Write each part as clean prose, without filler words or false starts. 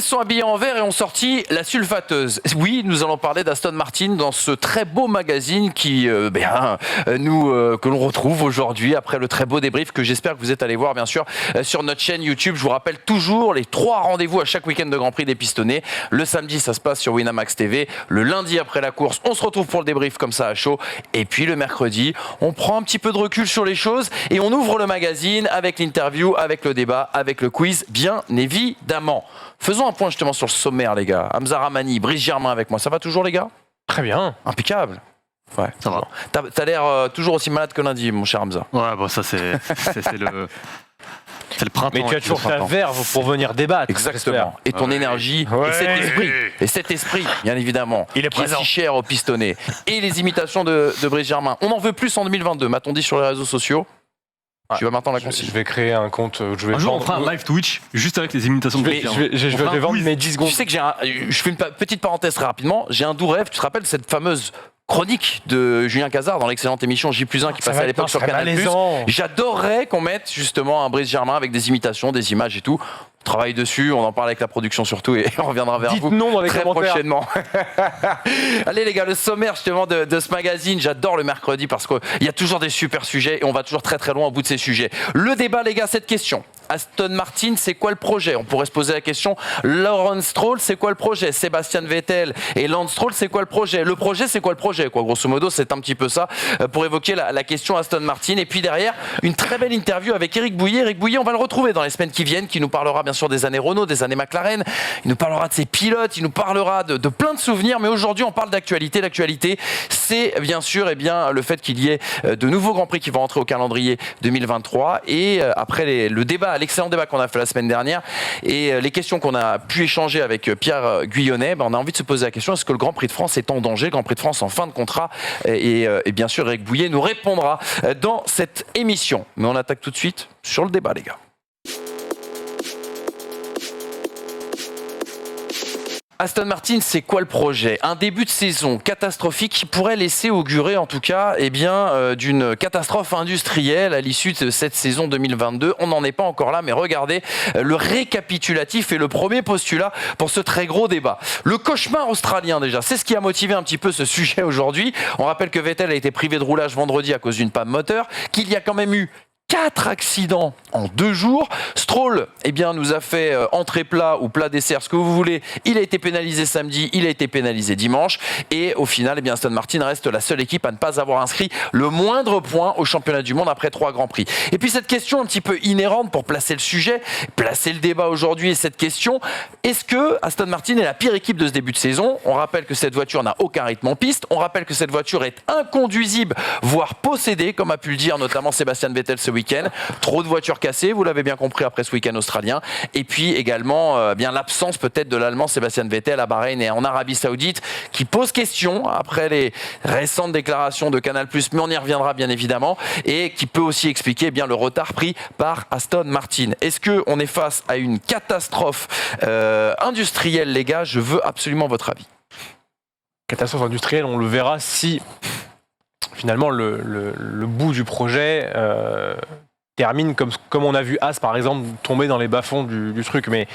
sont habillés en vert et ont sorti la sulfateuse. Oui, nous allons parler d'Aston Martin dans ce très beau magazine que l'on retrouve aujourd'hui après le très beau débrief que j'espère que vous êtes allés voir bien sûr sur notre chaîne YouTube. Je vous rappelle toujours les 3 rendez-vous à chaque week-end de Grand Prix des pistonnés. Le samedi, ça se passe sur Winamax TV. Le lundi après la course, on se retrouve pour le débrief comme ça à chaud. Et puis le mercredi, on prend un petit peu de recul sur les choses et on ouvre le magazine avec l'interview, avec le débat, avec le quiz, bien évidemment. Faisons un point justement sur le sommaire, les gars. Hamza Ramani, Brice Germain avec moi. Ça va toujours, les gars ? Très bien. Impeccable. Ouais, ça va. T'as l'air toujours aussi malade que lundi, mon cher Hamza. Ouais, bon, ça c'est le printemps. Mais tu as toujours ta verve pour venir débattre. Exactement. Et ton énergie et cet esprit, bien évidemment, il est qui est présent. si cher aux pistonnés. Et les imitations de Brice Germain. On en veut plus en 2022, m'a-t-on dit sur les réseaux sociaux. Tu vas maintenant la consigne. Je vais créer un compte où je vais un jour, on fera un live Twitch juste avec les imitations de Brice Germain. Je vais vendre mes 10 secondes. Tu sais que je fais une petite parenthèse très rapidement. J'ai un doux rêve. Tu te rappelles cette fameuse chronique de Julien Cazard dans l'excellente émission J+1 qui passait à l'époque sur Canal+. J'adorerais qu'on mette justement un Brice Germain avec des imitations, des images et tout. On travaille dessus, on en parle avec la production surtout et on reviendra vers vous très prochainement. Allez les gars, le sommaire justement de ce magazine, j'adore le mercredi parce qu'il y a toujours des super sujets et on va toujours très très loin au bout de ces sujets. Le débat les gars, cette question. Aston Martin, c'est quoi le projet ? On pourrait se poser la question. Lawrence Stroll, c'est quoi le projet ? Sébastien Vettel et Lance Stroll, c'est quoi le projet ? Le projet, c'est quoi le projet ? Grosso modo, c'est un petit peu ça pour évoquer la question Aston Martin. Et puis derrière, une très belle interview avec Éric Bouillet. Éric Bouillet, on va le retrouver dans les semaines qui viennent, qui nous parlera bien sûr des années Renault, des années McLaren. Il nous parlera de ses pilotes, il nous parlera de plein de souvenirs. Mais aujourd'hui, on parle d'actualité. L'actualité, c'est bien sûr le fait qu'il y ait de nouveaux Grands Prix qui vont entrer au calendrier 2023. Et après le débat, l'excellent débat qu'on a fait la semaine dernière et les questions qu'on a pu échanger avec Pierre Guyonnet, on a envie de se poser la question, est-ce que le Grand Prix de France est en danger ? Le Grand Prix de France en fin de contrat et bien sûr Éric Bouillet nous répondra dans cette émission. Mais on attaque tout de suite sur le débat les gars. Aston Martin, c'est quoi le projet ? Un début de saison catastrophique qui pourrait laisser augurer en tout cas d'une catastrophe industrielle à l'issue de cette saison 2022. On n'en est pas encore là, mais regardez le récapitulatif et le premier postulat pour ce très gros débat. Le cauchemar australien déjà, c'est ce qui a motivé un petit peu ce sujet aujourd'hui. On rappelle que Vettel a été privé de roulage vendredi à cause d'une panne moteur, qu'il y a quand même eu 4 accidents en 2 jours. Stroll, nous a fait entrée plat ou plat dessert, ce que vous voulez. Il a été pénalisé samedi, il a été pénalisé dimanche. Et au final, Aston Martin reste la seule équipe à ne pas avoir inscrit le moindre point au championnat du monde après 3 Grands Prix. Et puis cette question un petit peu inhérente pour placer le sujet, placer le débat aujourd'hui et cette question, est-ce que Aston Martin est la pire équipe de ce début de saison ? On rappelle que cette voiture n'a aucun rythme en piste. On rappelle que cette voiture est inconduisible, voire possédée, comme a pu le dire notamment Sébastien Vettel ce week-end. Trop de voitures cassées, vous l'avez bien compris après ce week-end australien. Et puis également l'absence peut-être de l'Allemand Sébastien Vettel à Bahreïn et en Arabie Saoudite qui pose question après les récentes déclarations de Canal+, mais on y reviendra bien évidemment, et qui peut aussi expliquer le retard pris par Aston Martin. Est-ce qu'on est face à une catastrophe industrielle les gars ? Je veux absolument votre avis. Catastrophe industrielle, on le verra si finalement le bout du projet termine comme on a vu As par exemple tomber dans les bas-fonds du truc. Mais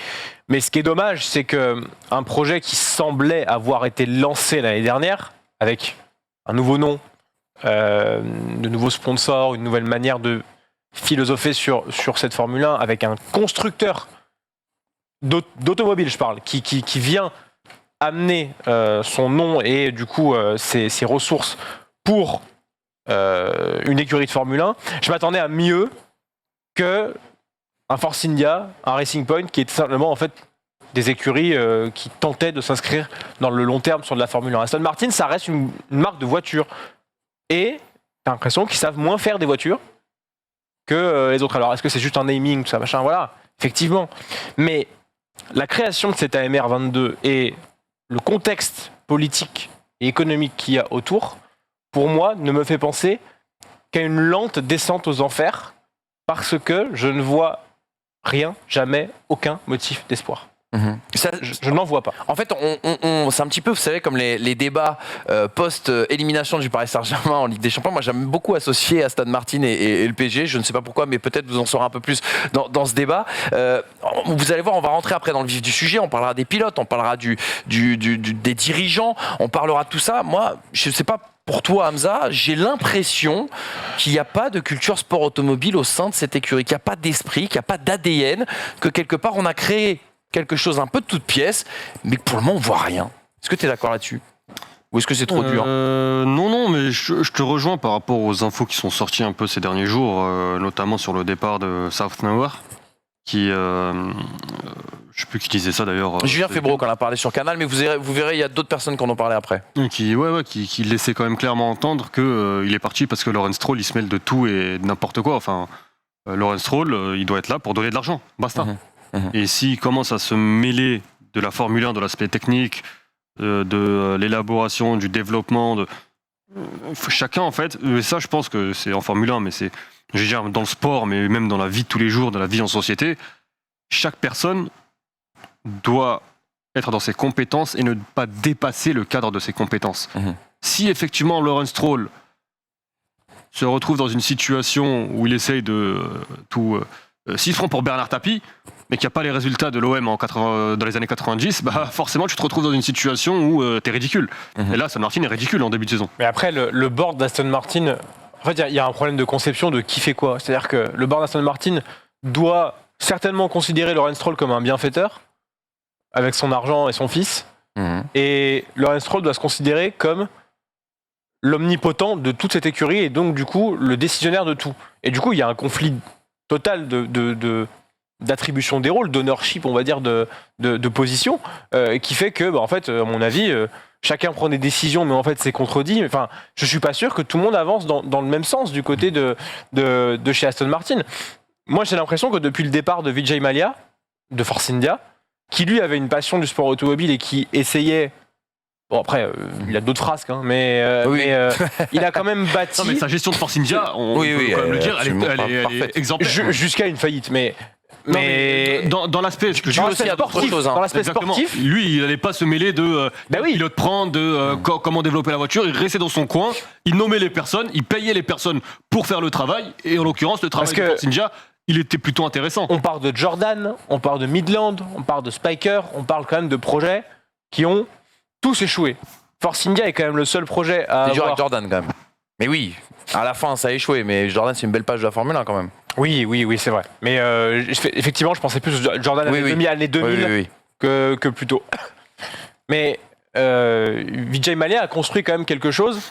ce qui est dommage, c'est qu'un projet qui semblait avoir été lancé l'année dernière avec un nouveau nom, de nouveaux sponsors, une nouvelle manière de philosopher sur cette Formule 1, avec un constructeur d'automobile, je parle, qui vient amener son nom et du coup ses ressources pour une écurie de Formule 1, je m'attendais à mieux que un Force India, un Racing Point, qui est simplement en fait des écuries qui tentaient de s'inscrire dans le long terme sur de la Formule 1. Aston Martin, ça reste une marque de voiture et t'as l'impression qu'ils savent moins faire des voitures que les autres. Alors est-ce que c'est juste un naming, tout ça, machin, voilà, effectivement. Mais la création de cette AMR 22 et le contexte politique et économique qu'il y a autour, pour moi, ne me fait penser qu'à une lente descente aux enfers, parce que je ne vois rien, jamais, aucun motif d'espoir. Ça, je n'en vois pas. En fait, c'est un petit peu, vous savez, comme les débats post-élimination du Paris Saint-Germain en Ligue des Champions. Moi, j'aime beaucoup associer Aston Martin et le PSG. Je ne sais pas pourquoi, mais peut-être vous en saurez un peu plus dans ce débat. Vous allez voir, on va rentrer après dans le vif du sujet. On parlera des pilotes, on parlera des dirigeants, on parlera de tout ça. Moi, je ne sais pas. Pour toi, Hamza, j'ai l'impression qu'il n'y a pas de culture sport automobile au sein de cette écurie, qu'il n'y a pas d'esprit, qu'il n'y a pas d'ADN, que quelque part on a créé quelque chose un peu de toute pièce, mais que pour le moment on voit rien. Est-ce que tu es d'accord là-dessus ? Ou est-ce que c'est trop dur ? Non, mais je te rejoins par rapport aux infos qui sont sorties un peu ces derniers jours, notamment sur le départ de South Nowhere, qui... je sais plus qui disait ça d'ailleurs. Julien Febvreau quand on a parlé sur Canal, mais vous verrez, il y a d'autres personnes qui en ont parlé après. Qui laissait quand même clairement entendre qu'il est parti parce que Lawrence Stroll il se mêle de tout et de n'importe quoi. Enfin, Lawrence Stroll, il doit être là pour donner de l'argent, basta. Et s'il commence à se mêler de la Formule 1, de l'aspect technique, de l'élaboration, du développement, chacun en fait, et ça je pense que c'est en Formule 1, mais c'est, je veux dire, dans le sport, mais même dans la vie de tous les jours, dans la vie en société, chaque personne doit être dans ses compétences et ne pas dépasser le cadre de ses compétences. Si effectivement Lawrence Stroll se retrouve dans une situation où il essaye de tout... s'il se prend pour Bernard Tapie, mais qu'il n'y a pas les résultats de l'OM dans les années 90, bah forcément tu te retrouves dans une situation où t'es ridicule. Et là, Aston Martin est ridicule en début de saison. Mais après, le board d'Aston Martin, en fait, il y a un problème de conception de qui fait quoi. C'est-à-dire que le board d'Aston Martin doit certainement considérer Lawrence Stroll comme un bienfaiteur, avec son argent et son fils. Et Lawrence Stroll doit se considérer comme l'omnipotent de toute cette écurie et donc du coup le décisionnaire de tout. Et du coup, il y a un conflit total d'attribution des rôles, d'ownership, on va dire, de position, qui fait que, en fait, à mon avis, chacun prend des décisions, mais en fait, c'est contredit. Enfin, je suis pas sûr que tout le monde avance dans le même sens du côté de chez Aston Martin. Moi, j'ai l'impression que depuis le départ de Vijay Mallya, de Force India, qui lui avait une passion du sport automobile et qui essayait... Bon, après, il a d'autres frasques, hein, mais il a quand même bâti... Non, mais sa gestion de Force India, on peut quand même le dire, elle est exemplaire. Jusqu'à une faillite, mais dans l'aspect sportif, lui, il n'allait pas se mêler de pilote prendre, de comment développer la voiture. Il restait dans son coin, il nommait les personnes, il payait les personnes pour faire le travail. Et en l'occurrence, le travail de Force India, il était plutôt intéressant. On parle de Jordan, on parle de Midland, on parle de Spiker, on parle quand même de projets qui ont tous échoué. Force India est quand même le seul projet à avoir... avec Jordan quand même. Mais oui, à la fin ça a échoué, mais Jordan c'est une belle page de la Formule 1 quand même. Oui, c'est vrai. Mais effectivement, je pensais plus Jordan années 2000 que plus tôt. Mais Vijay Mallya a construit quand même quelque chose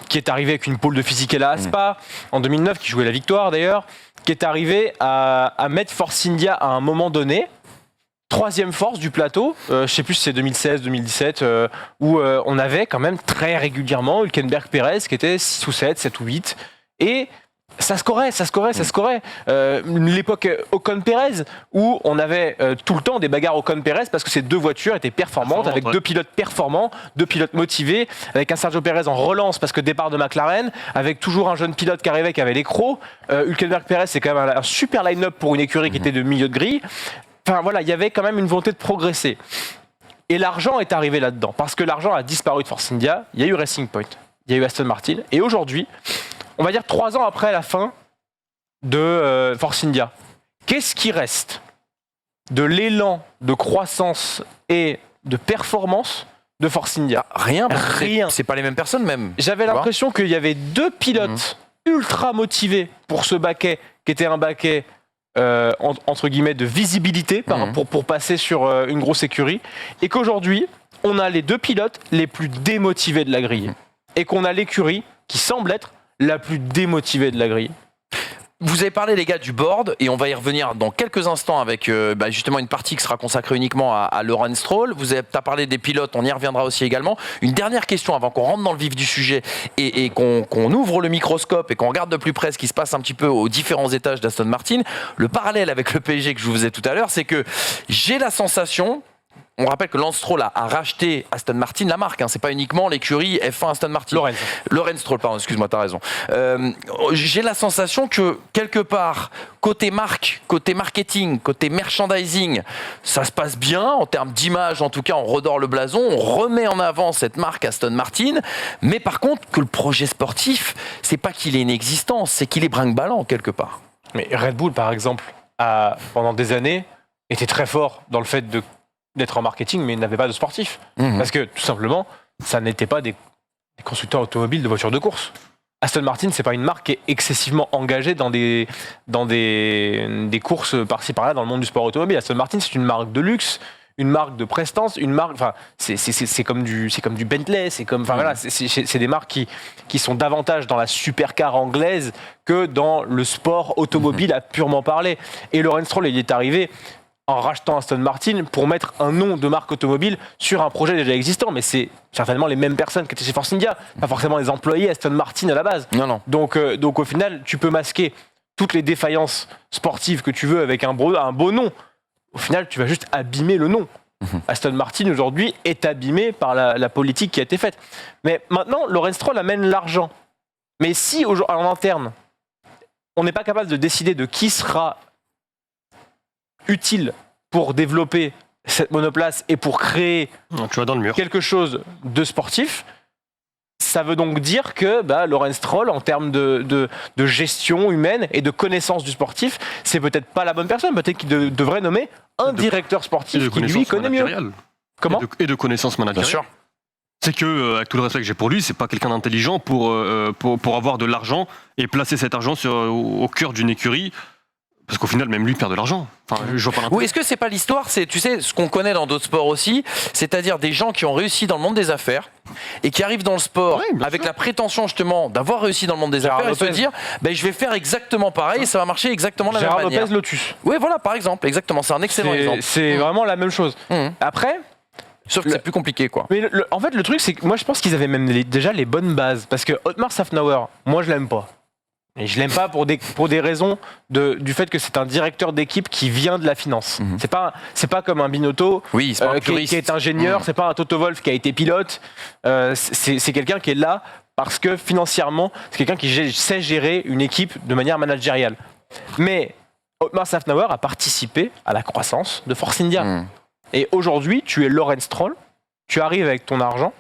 qui est arrivé avec une pole de Fisichella à Spa en 2009, qui jouait la victoire d'ailleurs, qui est arrivé à mettre Force India à un moment donné, troisième force du plateau, je sais plus si c'est 2016-2017, où on avait quand même très régulièrement Hülkenberg-Pérez qui était 6 ou 7 ou 8, et ça scorait. L'époque Ocon-Pérez, où on avait tout le temps des bagarres Ocon-Pérez parce que ces deux voitures étaient performantes, avec deux pilotes performants, deux pilotes motivés, avec un Sergio Pérez en relance parce que départ de McLaren, avec toujours un jeune pilote qui arrivait qui avait les crocs. Hülkenberg-Pérez, c'est quand même un super line-up pour une écurie qui était de milieu de grille. Enfin voilà, il y avait quand même une volonté de progresser. Et l'argent est arrivé là-dedans, parce que l'argent a disparu de Force India, il y a eu Racing Point, il y a eu Aston Martin, et aujourd'hui, on va dire 3 ans après la fin de Force India, qu'est-ce qui reste de l'élan de croissance et de performance de Force India? Rien. C'est pas les mêmes personnes même. J'avais l'impression qu'il y avait 2 pilotes ultra motivés pour ce baquet, qui était un baquet entre guillemets de visibilité pour passer sur une grosse écurie, et qu'aujourd'hui, on a les 2 pilotes les plus démotivés de la grille, et qu'on a l'écurie qui semble être la plus démotivée de la grille. Vous avez parlé, les gars, du board, et on va y revenir dans quelques instants avec justement une partie qui sera consacrée uniquement à Lawrence Stroll. T'as parlé des pilotes, on y reviendra aussi également. Une dernière question avant qu'on rentre dans le vif du sujet et qu'on ouvre le microscope et qu'on regarde de plus près ce qui se passe un petit peu aux différents étages d'Aston Martin. Le parallèle avec le PSG que je vous faisais tout à l'heure, c'est que j'ai la sensation on rappelle que Lance Stroll a racheté Aston Martin, la marque, c'est pas uniquement l'écurie F1 Aston Martin. Lorenz Stroll, pardon, excuse-moi, t'as raison. J'ai la sensation que quelque part, côté marque, côté marketing, côté merchandising, ça se passe bien en termes d'image. En tout cas, on redore le blason, on remet en avant cette marque Aston Martin. Mais par contre, que le projet sportif, c'est pas qu'il est inexistant, c'est qu'il est brinque-ballant quelque part. Mais Red Bull, par exemple, pendant des années, était très fort dans le fait d'être en marketing, mais n'avait pas de sportif. Parce que, tout simplement, ça n'était pas des constructeurs automobiles de voitures de course. Aston Martin, c'est pas une marque qui est excessivement engagée dans des courses par-ci par-là dans le monde du sport automobile. Aston Martin, c'est une marque de luxe, une marque de prestance, une marque, enfin, c'est comme du Bentley, c'est comme, enfin voilà, c'est des marques qui sont davantage dans la supercar anglaise que dans le sport automobile à purement parler. Et Lorenz Stroll, il est arrivé en rachetant Aston Martin pour mettre un nom de marque automobile sur un projet déjà existant. Mais c'est certainement les mêmes personnes qui étaient chez Force India, pas forcément les employés Aston Martin à la base. Non. Donc au final, tu peux masquer toutes les défaillances sportives que tu veux avec un beau nom. Au final, tu vas juste abîmer le nom. Aston Martin, aujourd'hui, est abîmé par la politique qui a été faite. Mais maintenant, Lorenz Stroll amène l'argent. Mais si, en interne, on n'est pas capable de décider de qui sera utile pour développer cette monoplace et pour créer quelque chose de sportif, ça veut donc dire que Lorenz Stroll, en termes de gestion humaine et de connaissance du sportif, c'est peut-être pas la bonne personne. Peut-être qu'il devrait nommer un directeur sportif qui lui connaît mieux. Comment ? Et de connaissances managériales. Bien sûr. C'est que, avec tout le respect que j'ai pour lui, c'est pas quelqu'un d'intelligent pour avoir de l'argent et placer cet argent au cœur d'une écurie. Parce qu'au final, même lui perd de l'argent. Enfin, je vois pas l'intérêt. Oui, est-ce que c'est pas l'histoire, c'est, tu sais, ce qu'on connaît dans d'autres sports aussi, c'est-à-dire des gens qui ont réussi dans le monde des affaires et qui arrivent dans le sport avec la prétention justement d'avoir réussi dans le monde des affaires et se dire, je vais faire exactement pareil et ça va marcher exactement de la même manière. Gérard Lopez, Lotus. Oui, voilà, par exemple, exactement, c'est un excellent exemple. C'est vraiment la même chose. Après, sauf que c'est plus compliqué, quoi. Mais en fait, le truc, c'est que moi, je pense qu'ils avaient même déjà les bonnes bases. Parce que Otmar Szafnauer, moi, je l'aime pas. Et je l'aime pas pour des raisons du fait que c'est un directeur d'équipe qui vient de la finance. C'est pas comme un Binotto qui est ingénieur, c'est pas un Toto Wolff qui a été pilote. C'est quelqu'un qui est là parce que financièrement, c'est quelqu'un qui sait gérer une équipe de manière managériale. Mais Otmar Szafnauer a participé à la croissance de Force India. Et aujourd'hui, tu es Lorenz Stroll, tu arrives avec ton argent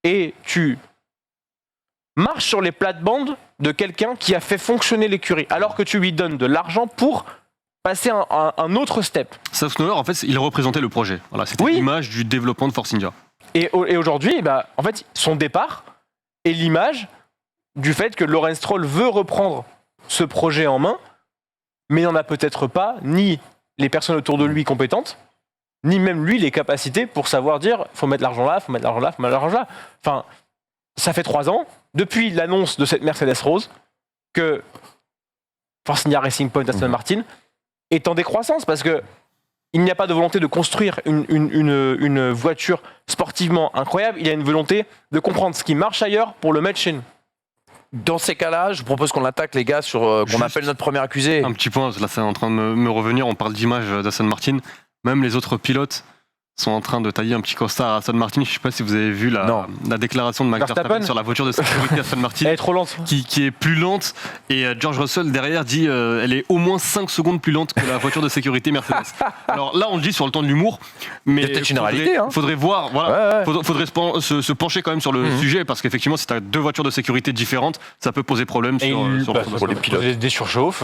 et tu marches sur les plates-bandes de quelqu'un qui a fait fonctionner l'écurie, alors que tu lui donnes de l'argent pour passer un autre step. Szafnauer, en fait, il représentait le projet. Voilà, c'était l'image du développement de Force India. Et aujourd'hui, en fait, son départ est l'image du fait que Lorenz Stroll veut reprendre ce projet en main, mais n'en a peut-être pas ni les personnes autour de lui compétentes, ni même lui les capacités pour savoir dire faut mettre l'argent là, faut mettre l'argent là, faut mettre l'argent là. Enfin, ça fait 3 ans, depuis l'annonce de cette Mercedes Rose, que Force India Racing Point Aston Martin est en décroissance parce que il n'y a pas de volonté de construire une voiture sportivement incroyable. Il y a une volonté de comprendre ce qui marche ailleurs pour le mettre chez nous. Dans ces cas-là, je propose qu'on attaque les gars sur qu'on appelle notre premier accusé. Un petit point, là c'est en train de me revenir, on parle d'image d'Aston Martin. Même les autres pilotes sont en train de tailler un petit costard à Aston Martin. Je ne sais pas si vous avez vu la déclaration de Max Verstappen sur la voiture de sécurité Aston Martin. Elle est trop lente. Qui est plus lente. Et George Russell derrière dit elle est au moins 5 secondes plus lente que la voiture de sécurité Mercedes. Alors là, on le dit sur le temps de l'humour. Mais c'est peut-être une réalité. Faudrait voir. Voilà, faudrait se pencher quand même sur le sujet. Parce qu'effectivement, si tu as 2 voitures de sécurité différentes, ça peut poser problème pour les pilotes. Des surchauffes.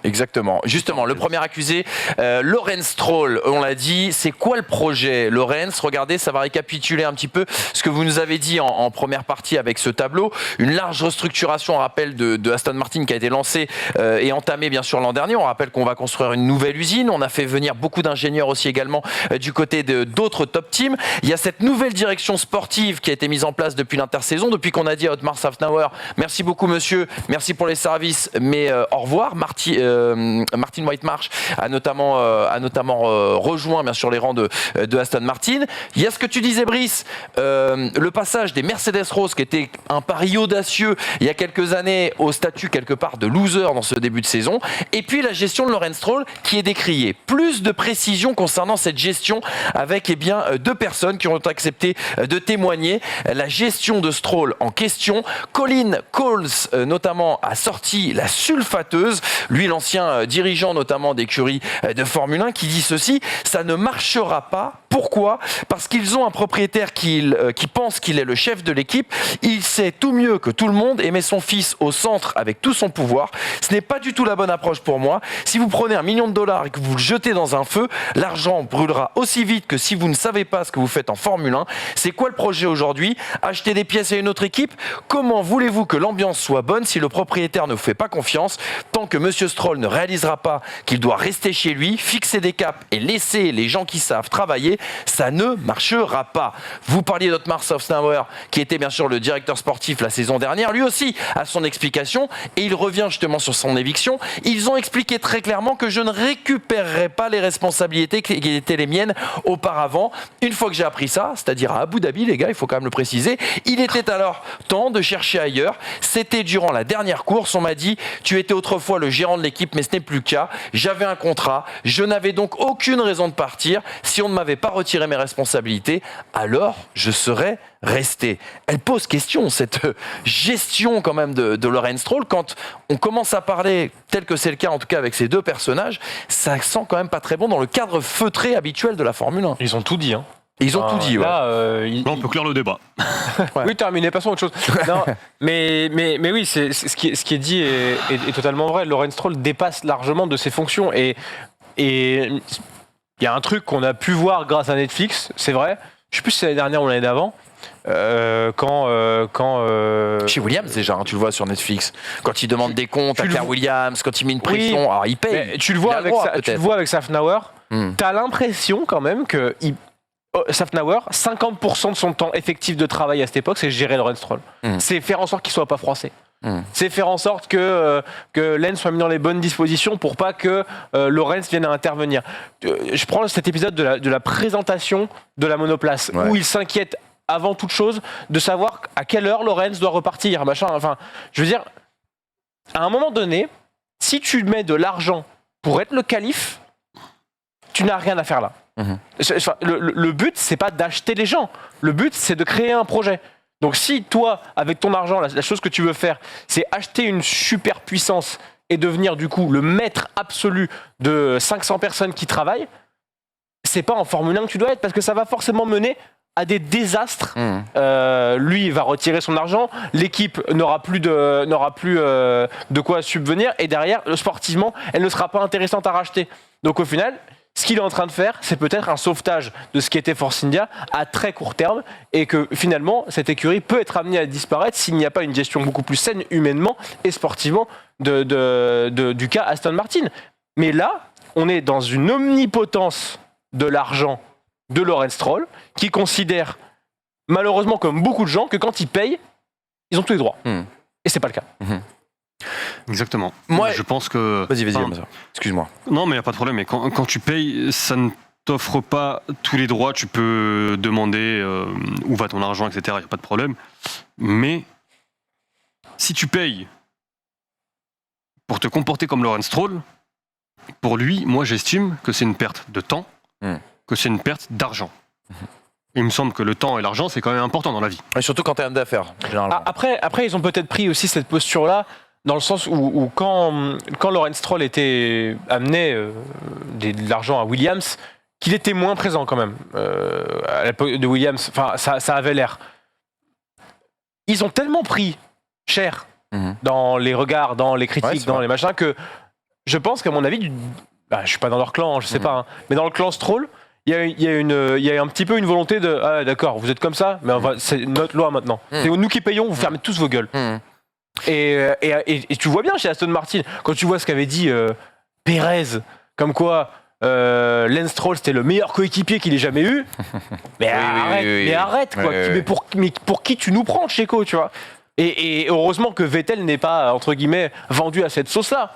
Exactement. Justement, le premier accusé, Lorenz Stroll, on l'a dit. C'est quoi le projet, Lorenz? Regardez, ça va récapituler un petit peu ce que vous nous avez dit en première partie avec ce tableau. Une large restructuration, on rappelle, de Aston Martin qui a été lancée et entamée bien sûr l'an dernier. On rappelle qu'on va construire une nouvelle usine. On a fait venir beaucoup d'ingénieurs aussi également du côté d'autres top teams. Il y a cette nouvelle direction sportive qui a été mise en place depuis l'intersaison, depuis qu'on a dit à Otmar Szafnauer, merci beaucoup monsieur, merci pour les services, mais au revoir. Martin Whitmarsh a notamment rejoint bien sûr les rangs de Aston Martin. Il y a ce que tu disais, Brice, le passage des Mercedes Rose, qui était un pari audacieux il y a quelques années, au statut quelque part de loser dans ce début de saison. Et puis la gestion de Lawrence Stroll qui est décriée. Plus de précision concernant cette gestion avec deux personnes qui ont accepté de témoigner. La gestion de Stroll en question. Colin Coles notamment a sorti la sulfateuse. Lui, l'ancien dirigeant notamment d'écurie de Formule 1, qui dit ceci: ça ne marchera pas. Pourquoi ? Parce qu'ils ont un propriétaire qui pense qu'il est le chef de l'équipe. Il sait tout mieux que tout le monde et met son fils au centre avec tout son pouvoir. Ce n'est pas du tout la bonne approche pour moi. Si vous prenez $1 million et que vous le jetez dans un feu, l'argent brûlera aussi vite que si vous ne savez pas ce que vous faites en Formule 1. C'est quoi le projet aujourd'hui ? Acheter des pièces à une autre équipe ? Comment voulez-vous que l'ambiance soit bonne si le propriétaire ne vous fait pas confiance ? Tant que Monsieur Stroll ne réalisera pas qu'il doit rester chez lui, fixer des caps et laisser les gens qui savent travailler, ça ne marchera pas. Vous parliez d'Otmar Szafnauer, qui était bien sûr le directeur sportif la saison dernière. Lui aussi a son explication et il revient justement sur son éviction. Ils ont expliqué très clairement que je ne récupérerai pas les responsabilités qui étaient les miennes auparavant. Une fois que j'ai appris ça, c'est-à-dire à Abu Dhabi, les gars, il faut quand même le préciser, il était alors temps de chercher ailleurs. C'était durant la dernière course, on m'a dit: tu étais autrefois le gérant de l'équipe, mais ce n'est plus le cas. J'avais un contrat, je n'avais donc aucune raison de partir. Si on ne m'avait pas retiré mes responsabilités, alors je serais resté. Elle pose question, cette gestion quand même de Lawrence Stroll. Quand on commence à parler, tel que c'est le cas en tout cas avec ces deux personnages, ça sent quand même pas très bon dans le cadre feutré habituel de la Formule 1. Ils ont tout dit, hein. Ils ont tout dit, ouais. Là, Là, on peut clore le débat. Ouais. Oui, terminé, passons à autre chose. Non, mais oui, ce qui est dit est totalement vrai. Lawrence Stroll dépasse largement de ses fonctions. Et il y a un truc qu'on a pu voir grâce à Netflix, c'est vrai. Je ne sais plus si c'est l'année dernière ou l'année d'avant. Chez Williams déjà, hein, tu le vois sur Netflix. Quand il demande des comptes à Claire Williams, quand il met une pression, oui, alors il paye. Mais tu le vois avec Szafnauer. T'as l'impression quand même que Szafnauer, 50% de son temps effectif de travail à cette époque, c'est gérer Lawrence Stroll. C'est faire en sorte qu'il soit pas français. C'est faire en sorte que Lens soit mis dans les bonnes dispositions pour pas que Lawrence vienne à intervenir. Je prends cet épisode de la présentation de la monoplace, où il s'inquiète avant toute chose de savoir à quelle heure Lawrence doit repartir. Machin. Enfin, je veux dire, à un moment donné, si tu mets de l'argent pour être le calife, tu n'as rien à faire là. Le but, c'est pas d'acheter les gens. Le but, c'est de créer un projet. Donc si toi, avec ton argent, la chose que tu veux faire, c'est acheter une super puissance et devenir du coup le maître absolu de 500 personnes qui travaillent, c'est pas en Formule 1 que tu dois être, parce que ça va forcément mener à des désastres. Lui, il va retirer son argent, l'équipe n'aura plus de quoi subvenir, et derrière, sportivement, elle ne sera pas intéressante à racheter. Donc au final, ce qu'il est en train de faire, c'est peut-être un sauvetage de ce qui était Force India à très court terme, et que finalement, cette écurie peut être amenée à disparaître s'il n'y a pas une gestion beaucoup plus saine humainement et sportivement du cas Aston Martin. Mais là, on est dans une omnipotence de l'argent de Lawrence Stroll, qui considère, malheureusement comme beaucoup de gens, que quand ils payent, ils ont tous les droits. Et c'est pas le cas. Exactement. Moi, je pense que... Vas-y, excuse-moi. Non, mais il n'y a pas de problème. Mais quand tu payes, ça ne t'offre pas tous les droits. Tu peux demander où va ton argent, etc. Il n'y a pas de problème. Mais si tu payes pour te comporter comme Lawrence Stroll, pour lui, moi, j'estime que c'est une perte de temps, que c'est une perte d'argent. Il me semble que le temps et l'argent, c'est quand même important dans la vie. Et surtout quand tu es homme d'affaires, généralement. Après, ils ont peut-être pris aussi cette posture-là, dans le sens où quand Lawrence Stroll était amené de l'argent à Williams, qu'il était moins présent quand même. À l'époque de Williams, ça avait l'air. Ils ont tellement pris cher dans les regards, dans les critiques, dans les machins, que je pense qu'à mon avis, je suis pas dans leur clan, je sais pas, hein, mais dans le clan Stroll, il y a un petit peu une volonté de d'accord, vous êtes comme ça, mais c'est notre loi maintenant. C'est nous qui payons, vous fermez tous vos gueules. Et tu vois bien chez Aston Martin, quand tu vois ce qu'avait dit Pérez, comme quoi Lance Stroll c'était le meilleur coéquipier qu'il ait jamais eu. Mais arrête quoi. Oui. Mais pour qui tu nous prends, Checo, tu vois? Et heureusement que Vettel n'est pas entre guillemets vendu à cette sauce-là.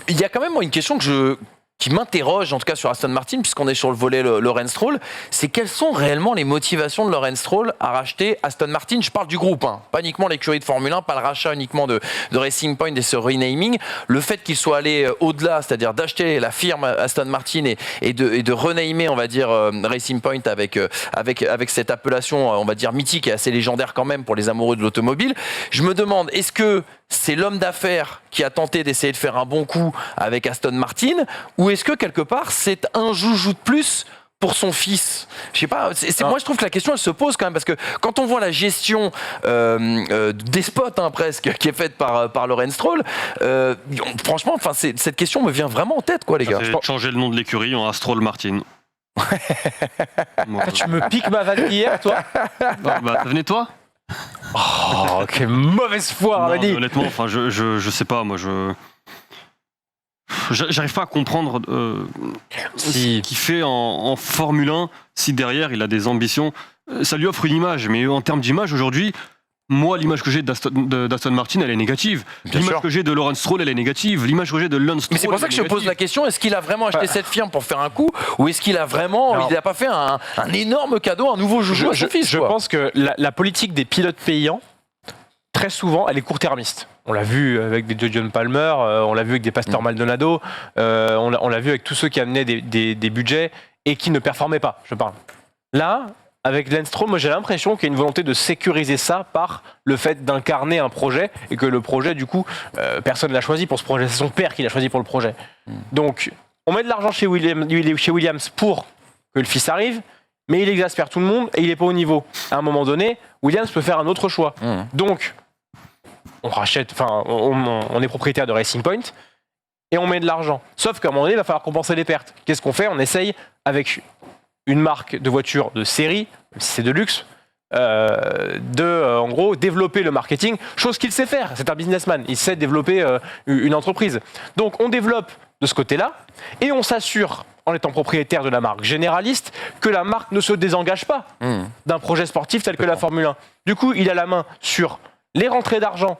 Il y a quand même une question que qui m'interroge en tout cas sur Aston Martin, puisqu'on est sur le volet Lawrence Stroll, c'est quelles sont réellement les motivations de Lawrence Stroll à racheter Aston Martin. Je parle du groupe, pas uniquement l'écurie de Formule 1, pas le rachat uniquement de Racing Point et ce renaming. Le fait qu'il soit allé au-delà, c'est-à-dire d'acheter la firme Aston Martin et de renamer, on va dire, Racing Point avec cette appellation, on va dire, mythique et assez légendaire quand même pour les amoureux de l'automobile. Je me demande, est-ce que c'est l'homme d'affaires qui a tenté d'essayer de faire un bon coup avec Aston Martin, ou est-ce que quelque part c'est un joujou de plus pour son fils? Je sais pas. Moi, je trouve que la question elle se pose quand même, parce que quand on voit la gestion despote presque qui est faite par Lawrence Stroll, franchement, enfin, cette question me vient vraiment en tête, quoi, les gars. Changer le nom de l'écurie en Stroll Martin. Tu me piques ma vanne d'hier, toi. Venez toi. Oh, quelle mauvaise foi, Ramadi. Honnêtement, enfin, je sais pas, moi, j'arrive pas à comprendre ce qu'il fait en Formule 1 si derrière il a des ambitions. Ça lui offre une image, mais en termes d'image aujourd'hui, moi, l'image que j'ai d'Aston Martin, elle est négative. L'image que j'ai de Lawrence Stroll, elle est négative. L'image que j'ai de Lance Stroll. Mais c'est pour ça que je pose la question, est-ce qu'il a vraiment acheté cette firme pour faire un coup, ou est-ce qu'il a vraiment, il n'a pas fait un énorme cadeau, un nouveau joujou à son fils? Je pense que la politique des pilotes payants, très souvent, elle est court-termiste. On l'a vu avec des John Palmer, on l'a vu avec des Pastor Maldonado, on l'a vu avec tous ceux qui amenaient des budgets et qui ne performaient pas, je parle. Là, avec Lance Stroll, moi j'ai l'impression qu'il y a une volonté de sécuriser ça par le fait d'incarner un projet, et que le projet, du coup, personne ne l'a choisi pour ce projet, c'est son père qui l'a choisi pour le projet. Donc, on met de l'argent chez Williams pour que le fils arrive, mais il exaspère tout le monde et il n'est pas au niveau. À un moment donné, Williams peut faire un autre choix. Donc, on rachète, enfin, on est propriétaire de Racing Point et on met de l'argent. Sauf qu'à un moment donné, il va falloir compenser les pertes. Qu'est-ce qu'on fait? On essaye avec une marque de voiture de série, même si c'est de luxe, en gros, développer le marketing, chose qu'il sait faire. C'est un businessman, il sait développer une entreprise. Donc, on développe de ce côté-là et on s'assure, en étant propriétaire de la marque généraliste, que la marque ne se désengage pas d'un projet sportif tel que la Formule 1. Du coup, il a la main sur les rentrées d'argent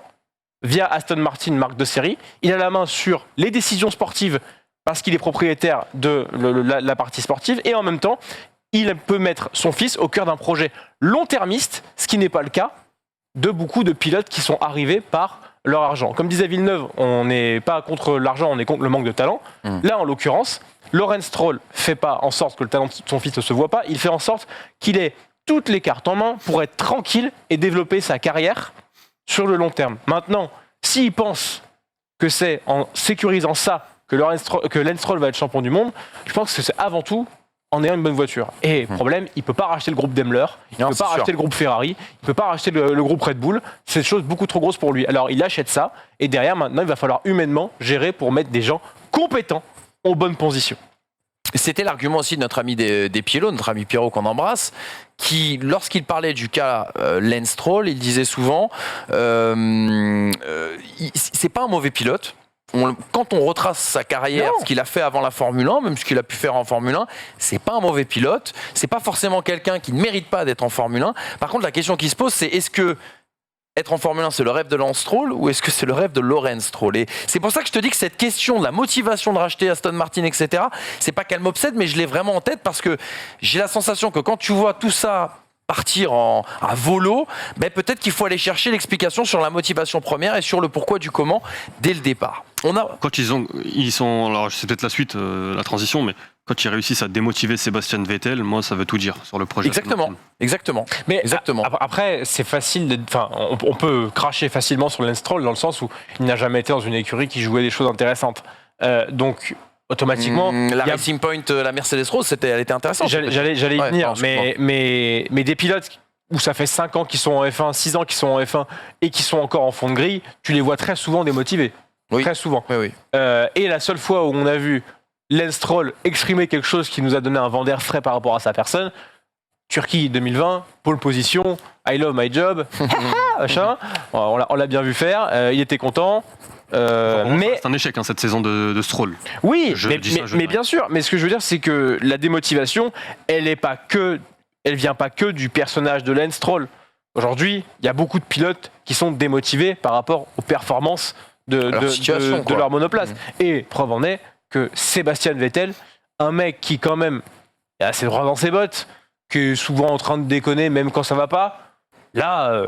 via Aston Martin, marque de série. Il a la main sur les décisions sportives parce qu'il est propriétaire de la partie sportive. Et en même temps, il peut mettre son fils au cœur d'un projet long-termiste, ce qui n'est pas le cas de beaucoup de pilotes qui sont arrivés par leur argent. Comme disait Villeneuve, on n'est pas contre l'argent, on est contre le manque de talent. Là, en l'occurrence, Lawrence Stroll fait pas en sorte que le talent de son fils ne se voit pas. Il fait en sorte qu'il ait toutes les cartes en main pour être tranquille et développer sa carrière sur le long terme. Maintenant, s'il pense que c'est en sécurisant ça que Lance Stroll va être champion du monde, je pense que c'est avant tout en ayant une bonne voiture. Et problème, il ne peut pas racheter le groupe Daimler, il ne peut pas racheter le groupe Ferrari, il ne peut pas racheter le groupe Red Bull. C'est une chose beaucoup trop grosse pour lui. Alors il achète ça, et derrière, maintenant, il va falloir humainement gérer pour mettre des gens compétents aux bonnes positions. C'était l'argument aussi de notre ami des Piello, notre ami Pierrot qu'on embrasse, qui, lorsqu'il parlait du cas Lance Stroll, il disait souvent c'est pas un mauvais pilote. Quand on retrace sa carrière, ce qu'il a fait avant la Formule 1, même ce qu'il a pu faire en Formule 1, c'est pas un mauvais pilote. C'est pas forcément quelqu'un qui ne mérite pas d'être en Formule 1. Par contre, la question qui se pose, c'est est-ce que être en Formule 1, c'est le rêve de Lance Stroll, ou est-ce que c'est le rêve de Lawrence Stroll? Et c'est pour ça que je te dis que cette question de la motivation de racheter Aston Martin, etc., c'est pas qu'elle m'obsède, mais je l'ai vraiment en tête parce que j'ai la sensation que quand tu vois tout ça partir à volo, peut-être qu'il faut aller chercher l'explication sur la motivation première et sur le pourquoi du comment dès le départ. Quand ils sont, alors c'est peut-être la suite, la transition, mais quand ils réussissent à démotiver Sébastien Vettel, moi ça veut tout dire sur le projet. Exactement. Mais après, c'est facile. On peut cracher facilement sur Lance Stroll dans le sens où il n'a jamais été dans une écurie qui jouait des choses intéressantes. Donc automatiquement, Racing Point, la Mercedes Rose, elle était intéressante. J'allais y venir, mais des pilotes où ça fait 5 ans qu'ils sont en F1, 6 ans qu'ils sont en F1 et qui sont encore en fond de grille, tu les vois très souvent démotivés. Très souvent. Oui. Et la seule fois où on a vu Lance Stroll exprimer quelque chose qui nous a donné un vent d'air frais par rapport à sa personne, Turquie 2020, pole position, I love my job, machin. On l'a bien vu faire, il était content. Mais c'est un échec cette saison de Stroll. Oui, mais bien sûr. Mais ce que je veux dire, c'est que la démotivation, elle vient pas que du personnage de Lance Stroll. Aujourd'hui, il y a beaucoup de pilotes qui sont démotivés par rapport aux performances de leur monoplace. Et preuve en est que Sébastien Vettel, un mec qui quand même est assez droit dans ses bottes, qui est souvent en train de déconner même quand ça va pas, là,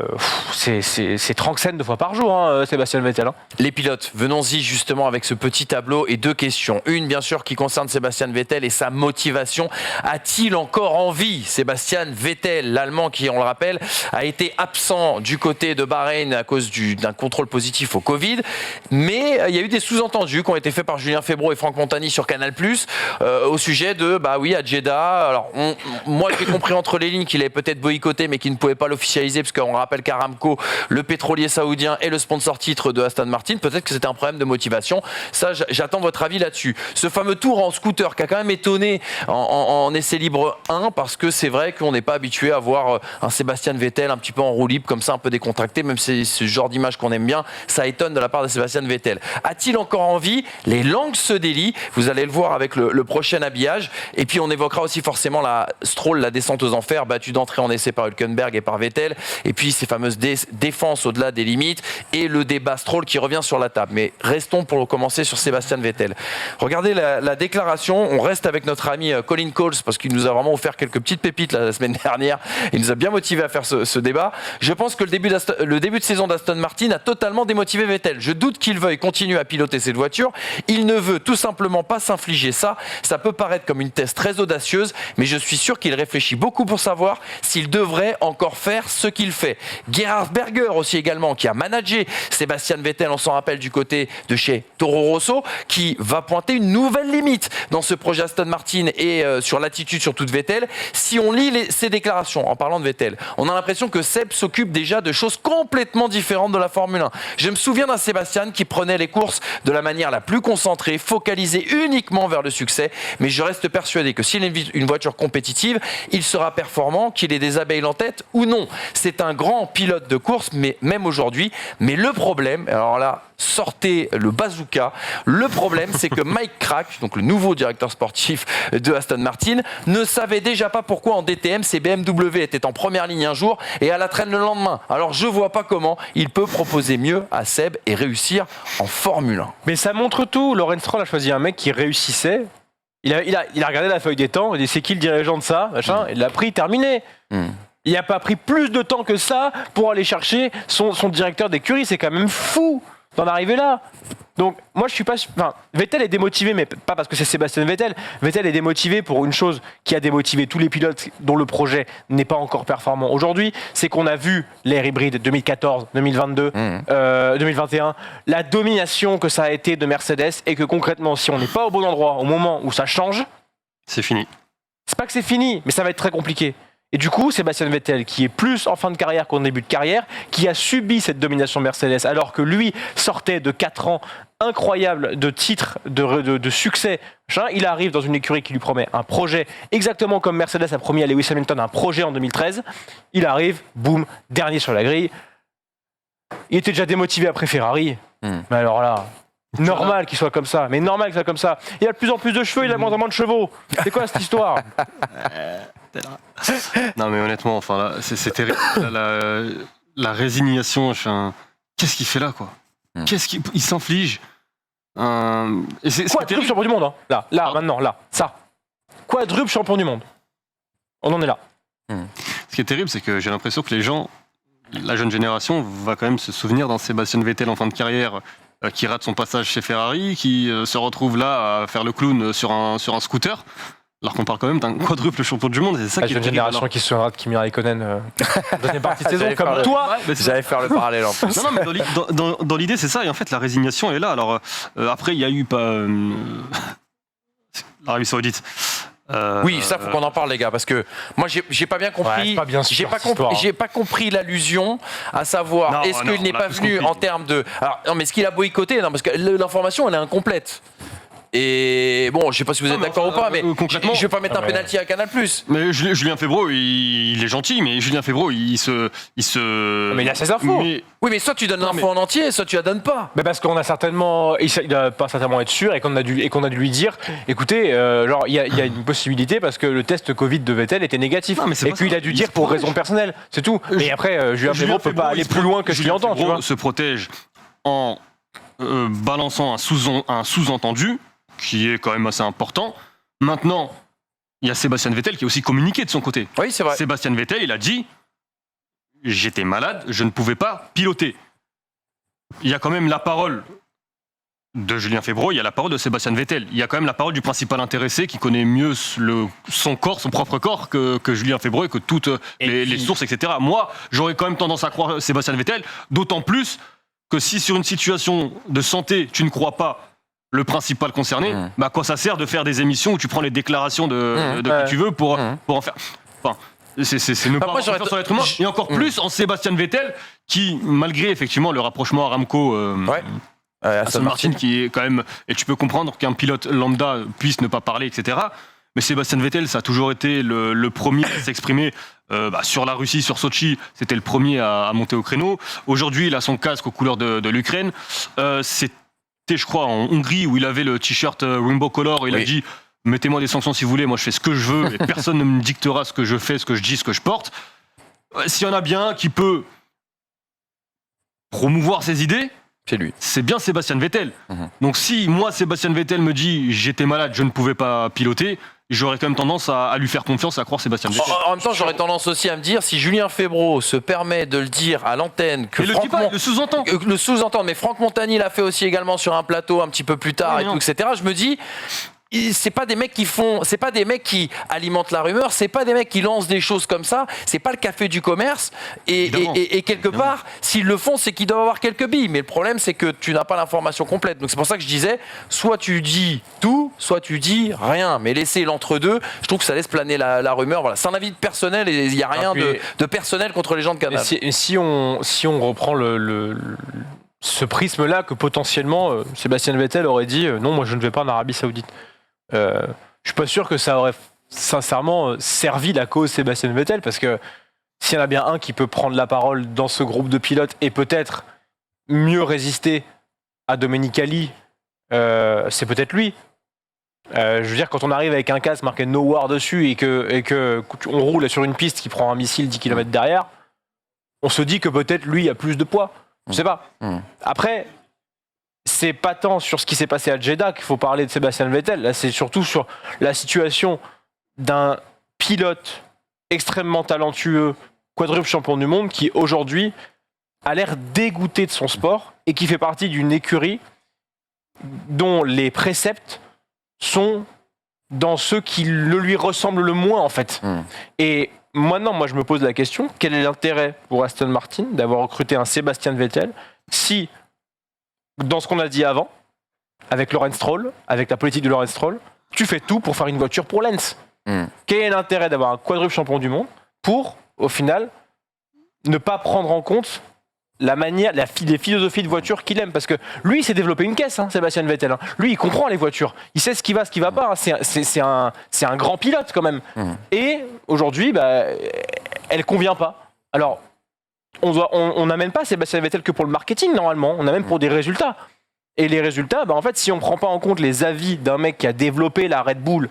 c'est Tranxène 2 fois par jour, hein, Sébastien Vettel. Hein. Les pilotes, venons-y justement avec ce petit tableau et 2 questions. Une, bien sûr, qui concerne Sébastien Vettel et sa motivation. A-t-il encore envie, Sébastien Vettel, l'Allemand qui, on le rappelle, a été absent du côté de Bahreïn à cause d'un contrôle positif au Covid. Mais il y a eu des sous-entendus qui ont été faits par Julien Febvre et Franck Montagny sur Canal+, au sujet de, à Jeddah. Alors, moi, j'ai compris entre les lignes qu'il avait peut-être boycotté, mais qu'il ne pouvait pas l'officialiser, parce qu'on rappelle qu'Aramco, le pétrolier saoudien, est le sponsor titre de Aston Martin. Peut-être que c'était un problème de motivation. Ça, j'attends votre avis là-dessus. Ce fameux tour en scooter qui a quand même étonné en essai libre 1, parce que c'est vrai qu'on n'est pas habitué à voir un Sébastien Vettel un petit peu en roue libre, comme ça, un peu décontracté, même si c'est ce genre d'image qu'on aime bien. Ça étonne de la part de Sébastien Vettel. A-t-il encore envie? Les langues se délient. Vous allez le voir avec le prochain habillage. Et puis, on évoquera aussi forcément la Stroll, la descente aux enfers, battue d'entrée en essai par Hülkenberg et par Vettel. Et puis ces fameuses défenses au-delà des limites et le débat Stroll qui revient sur la table. Mais restons pour commencer sur Sébastien Vettel. Regardez la déclaration. On reste avec notre ami Colin Coles parce qu'il nous a vraiment offert quelques petites pépites la semaine dernière. Il nous a bien motivé à faire ce débat. Je pense que le début de saison d'Aston Martin a totalement démotivé Vettel. Je doute qu'il veuille continuer à piloter cette voiture. Il ne veut tout simplement pas s'infliger ça. Ça peut paraître comme une thèse très audacieuse, mais je suis sûr qu'il réfléchit beaucoup pour savoir s'il devrait encore faire ce qu'il fait. Gerhard Berger aussi également, qui a managé Sébastien Vettel, on s'en rappelle, du côté de chez Toro Rosso, qui va pointer une nouvelle limite dans ce projet Aston Martin et sur l'attitude surtout de Vettel. Si on lit ses déclarations en parlant de Vettel, on a l'impression que Seb s'occupe déjà de choses complètement différentes de la Formule 1. Je me souviens d'un Sébastien qui prenait les courses de la manière la plus concentrée, focalisé uniquement vers le succès, mais je reste persuadé que s'il a une voiture compétitive, il sera performant, qu'il ait des abeilles en tête ou non. C'est un grand pilote de course, mais même aujourd'hui. Mais le problème, alors là, sortez le bazooka. Le problème, c'est que Mike Krack, donc le nouveau directeur sportif de Aston Martin, ne savait déjà pas pourquoi en DTM, ses BMW étaient en première ligne un jour et à la traîne le lendemain. Alors je vois pas comment il peut proposer mieux à Seb et réussir en Formule 1. Mais ça montre tout. Lawrence Stroll a choisi un mec qui réussissait. Il a regardé la feuille des temps, il dit c'est qui le dirigeant de ça, machin, il l'a pris, terminé. Il n'a pas pris plus de temps que ça pour aller chercher son directeur d'écurie. C'est quand même fou d'en arriver là. Donc, moi, je suis pas. Enfin, Vettel est démotivé, mais pas parce que c'est Sébastien Vettel. Vettel est démotivé pour une chose qui a démotivé tous les pilotes dont le projet n'est pas encore performant aujourd'hui. C'est qu'on a vu l'ère hybride 2014, 2022, 2021, la domination que ça a été de Mercedes et que concrètement, si on n'est pas au bon endroit au moment où ça change, c'est fini. C'est pas que c'est fini, mais ça va être très compliqué. Et du coup, Sébastien Vettel, qui est plus en fin de carrière qu'en début de carrière, qui a subi cette domination Mercedes, alors que lui sortait de 4 ans incroyables de titres, de succès, il arrive dans une écurie qui lui promet un projet, exactement comme Mercedes a promis à Lewis Hamilton un projet en 2013. Il arrive, boum, dernier sur la grille. Il était déjà démotivé après Ferrari. Mais alors là... normal qu'il soit comme ça, mais normal qu'il soit comme ça. Il a de plus en plus de cheveux, il a de moins en moins de chevaux. C'est quoi cette histoire? Non mais honnêtement, enfin là, c'est terrible. La résignation, qu'est-ce qu'il fait là, quoi? Qu'est-ce qu'il s'inflige? Quadruple champion du monde, hein. Là, maintenant, ça. Quadruple champion du monde. On en est là. Ce qui est terrible, c'est que j'ai l'impression que les gens, la jeune génération, va quand même se souvenir d'un Sébastien Vettel en fin de carrière qui rate son passage chez Ferrari, qui se retrouve là à faire le clown sur un scooter, alors qu'on parle quand même d'un quadruple champion du monde. Et c'est ça la qui jeune est génération qui se souviendra de Kimi Raikkonen deuxième partie de saison, comme toi. J'allais faire le parallèle en plus. Non, mais dans l'idée, c'est ça. Et en fait, la résignation est là. Alors après, il y a eu l'Arabie Saoudite. Oui, ça faut qu'on en parle, les gars, parce que moi j'ai pas bien compris. J'ai pas compris l'allusion, à savoir est-ce qu'il n'est pas venu en termes de. Alors non, mais est-ce qu'il a boycotté? Non, parce que l'information elle est incomplète. Et bon, je sais pas si vous êtes d'accord ou pas, mais je vais pas mettre un pénalty à Canal+. Mais Julien Febvre, il est gentil, mais Julien Febvre, il se. Mais il a ses infos. Oui, mais soit tu donnes l'info en entier, soit tu la donnes pas. Mais parce qu'on a certainement, il doit pas certainement être sûr et qu'on a dû lui dire, écoutez, genre il y a une possibilité parce que le test Covid de Vettel était négatif et qu'il a dû dire pour raison personnelle, c'est tout. Mais après, Julien Febvre peut pas aller plus loin que ce qu'il entend, tu vois. Se protège en balançant un sous-entendu qui est quand même assez important. Maintenant, il y a Sébastien Vettel qui a aussi communiqué de son côté. Oui, c'est vrai. Sébastien Vettel, il a dit « J'étais malade, je ne pouvais pas piloter ». Il y a quand même la parole de Julien Febvre, il y a la parole de Sébastien Vettel. Il y a quand même la parole du principal intéressé qui connaît mieux son corps, son propre corps que Julien Febvre et que toutes les sources, etc. Moi, j'aurais quand même tendance à croire Sébastien Vettel, d'autant plus que si sur une situation de santé, tu ne crois pas le principal concerné, bah quoi ça sert de faire des émissions où tu prends les déclarations de qui tu veux pour en faire... Enfin, c'est ne pas avoir confiance en l'être humain. Et encore plus en Sébastien Vettel, qui, malgré effectivement le rapprochement Aramco... Aston Martin qui est quand même, et tu peux comprendre qu'un pilote lambda puisse ne pas parler, etc. Mais Sébastien Vettel, ça a toujours été le premier à s'exprimer sur la Russie, sur Sochi. C'était le premier à monter au créneau. Aujourd'hui, il a son casque aux couleurs de l'Ukraine. C'était, je crois, en Hongrie où il avait le t-shirt Rainbow Color. Il a dit mettez-moi des sanctions si vous voulez. Moi, je fais ce que je veux et personne ne me dictera ce que je fais, ce que je dis, ce que je porte. S'il y en a bien un qui peut promouvoir ses idées, c'est lui. C'est bien Sébastien Vettel. Donc si moi, Sébastien Vettel me dit j'étais malade, je ne pouvais pas piloter, j'aurais quand même tendance à lui faire confiance, à croire Sébastien Vettel. En même temps, j'aurais tendance aussi à me dire, si Julien Febvre se permet de le dire à l'antenne, que le sous-entend. Le sous-entend, mais Franck Montagny l'a fait aussi également sur un plateau un petit peu plus tard, etc. Je me dis... C'est pas des mecs c'est pas des mecs qui alimentent la rumeur, c'est pas des mecs qui lancent des choses comme ça, c'est pas le café du commerce et quelque part s'ils le font c'est qu'ils doivent avoir quelques billes, mais le problème c'est que tu n'as pas l'information complète, donc c'est pour ça que je disais soit tu dis tout, soit tu dis rien, mais laisser l'entre-deux, je trouve que ça laisse planer la rumeur. Voilà, c'est un avis personnel et il n'y a rien de personnel contre les gens de Canal. Si on reprend ce prisme-là que potentiellement Sébastien Vettel aurait dit non, moi je ne vais pas en Arabie Saoudite. Je suis pas sûr que ça aurait sincèrement servi la cause Sébastien Vettel, parce que s'il y en a bien un qui peut prendre la parole dans ce groupe de pilotes et peut-être mieux résister à Domenicali, c'est peut-être lui. Je veux dire, quand on arrive avec un casque marqué No War dessus et que on roule sur une piste qui prend un missile 10 km derrière, on se dit que peut-être lui a plus de poids. Je sais pas. Après, c'est pas tant sur ce qui s'est passé à Jeddah qu'il faut parler de Sébastien Vettel. Là, c'est surtout sur la situation d'un pilote extrêmement talentueux, quadruple champion du monde, qui aujourd'hui a l'air dégoûté de son sport et qui fait partie d'une écurie dont les préceptes sont dans ceux qui le lui ressemblent le moins, en fait. Et maintenant, moi, je me pose la question, quel est l'intérêt pour Aston Martin d'avoir recruté un Sébastien Vettel si, dans ce qu'on a dit avant, avec Lawrence Stroll, avec la politique de Lawrence Stroll, tu fais tout pour faire une voiture pour Lens. Quel est l'intérêt d'avoir un quadruple champion du monde pour, au final, ne pas prendre en compte la manière, les philosophies de voiture qu'il aime? Parce que lui, il s'est développé une caisse, Sébastien Vettel. Lui, il comprend les voitures. Il sait ce qui va, ce qui va pas. C'est un grand pilote, quand même. Et aujourd'hui, elle convient pas. Alors, on n'amène pas Sébastien Vettel que pour le marketing, normalement. On amène pour des résultats. Et les résultats, en fait, si on prend pas en compte les avis d'un mec qui a développé la Red Bull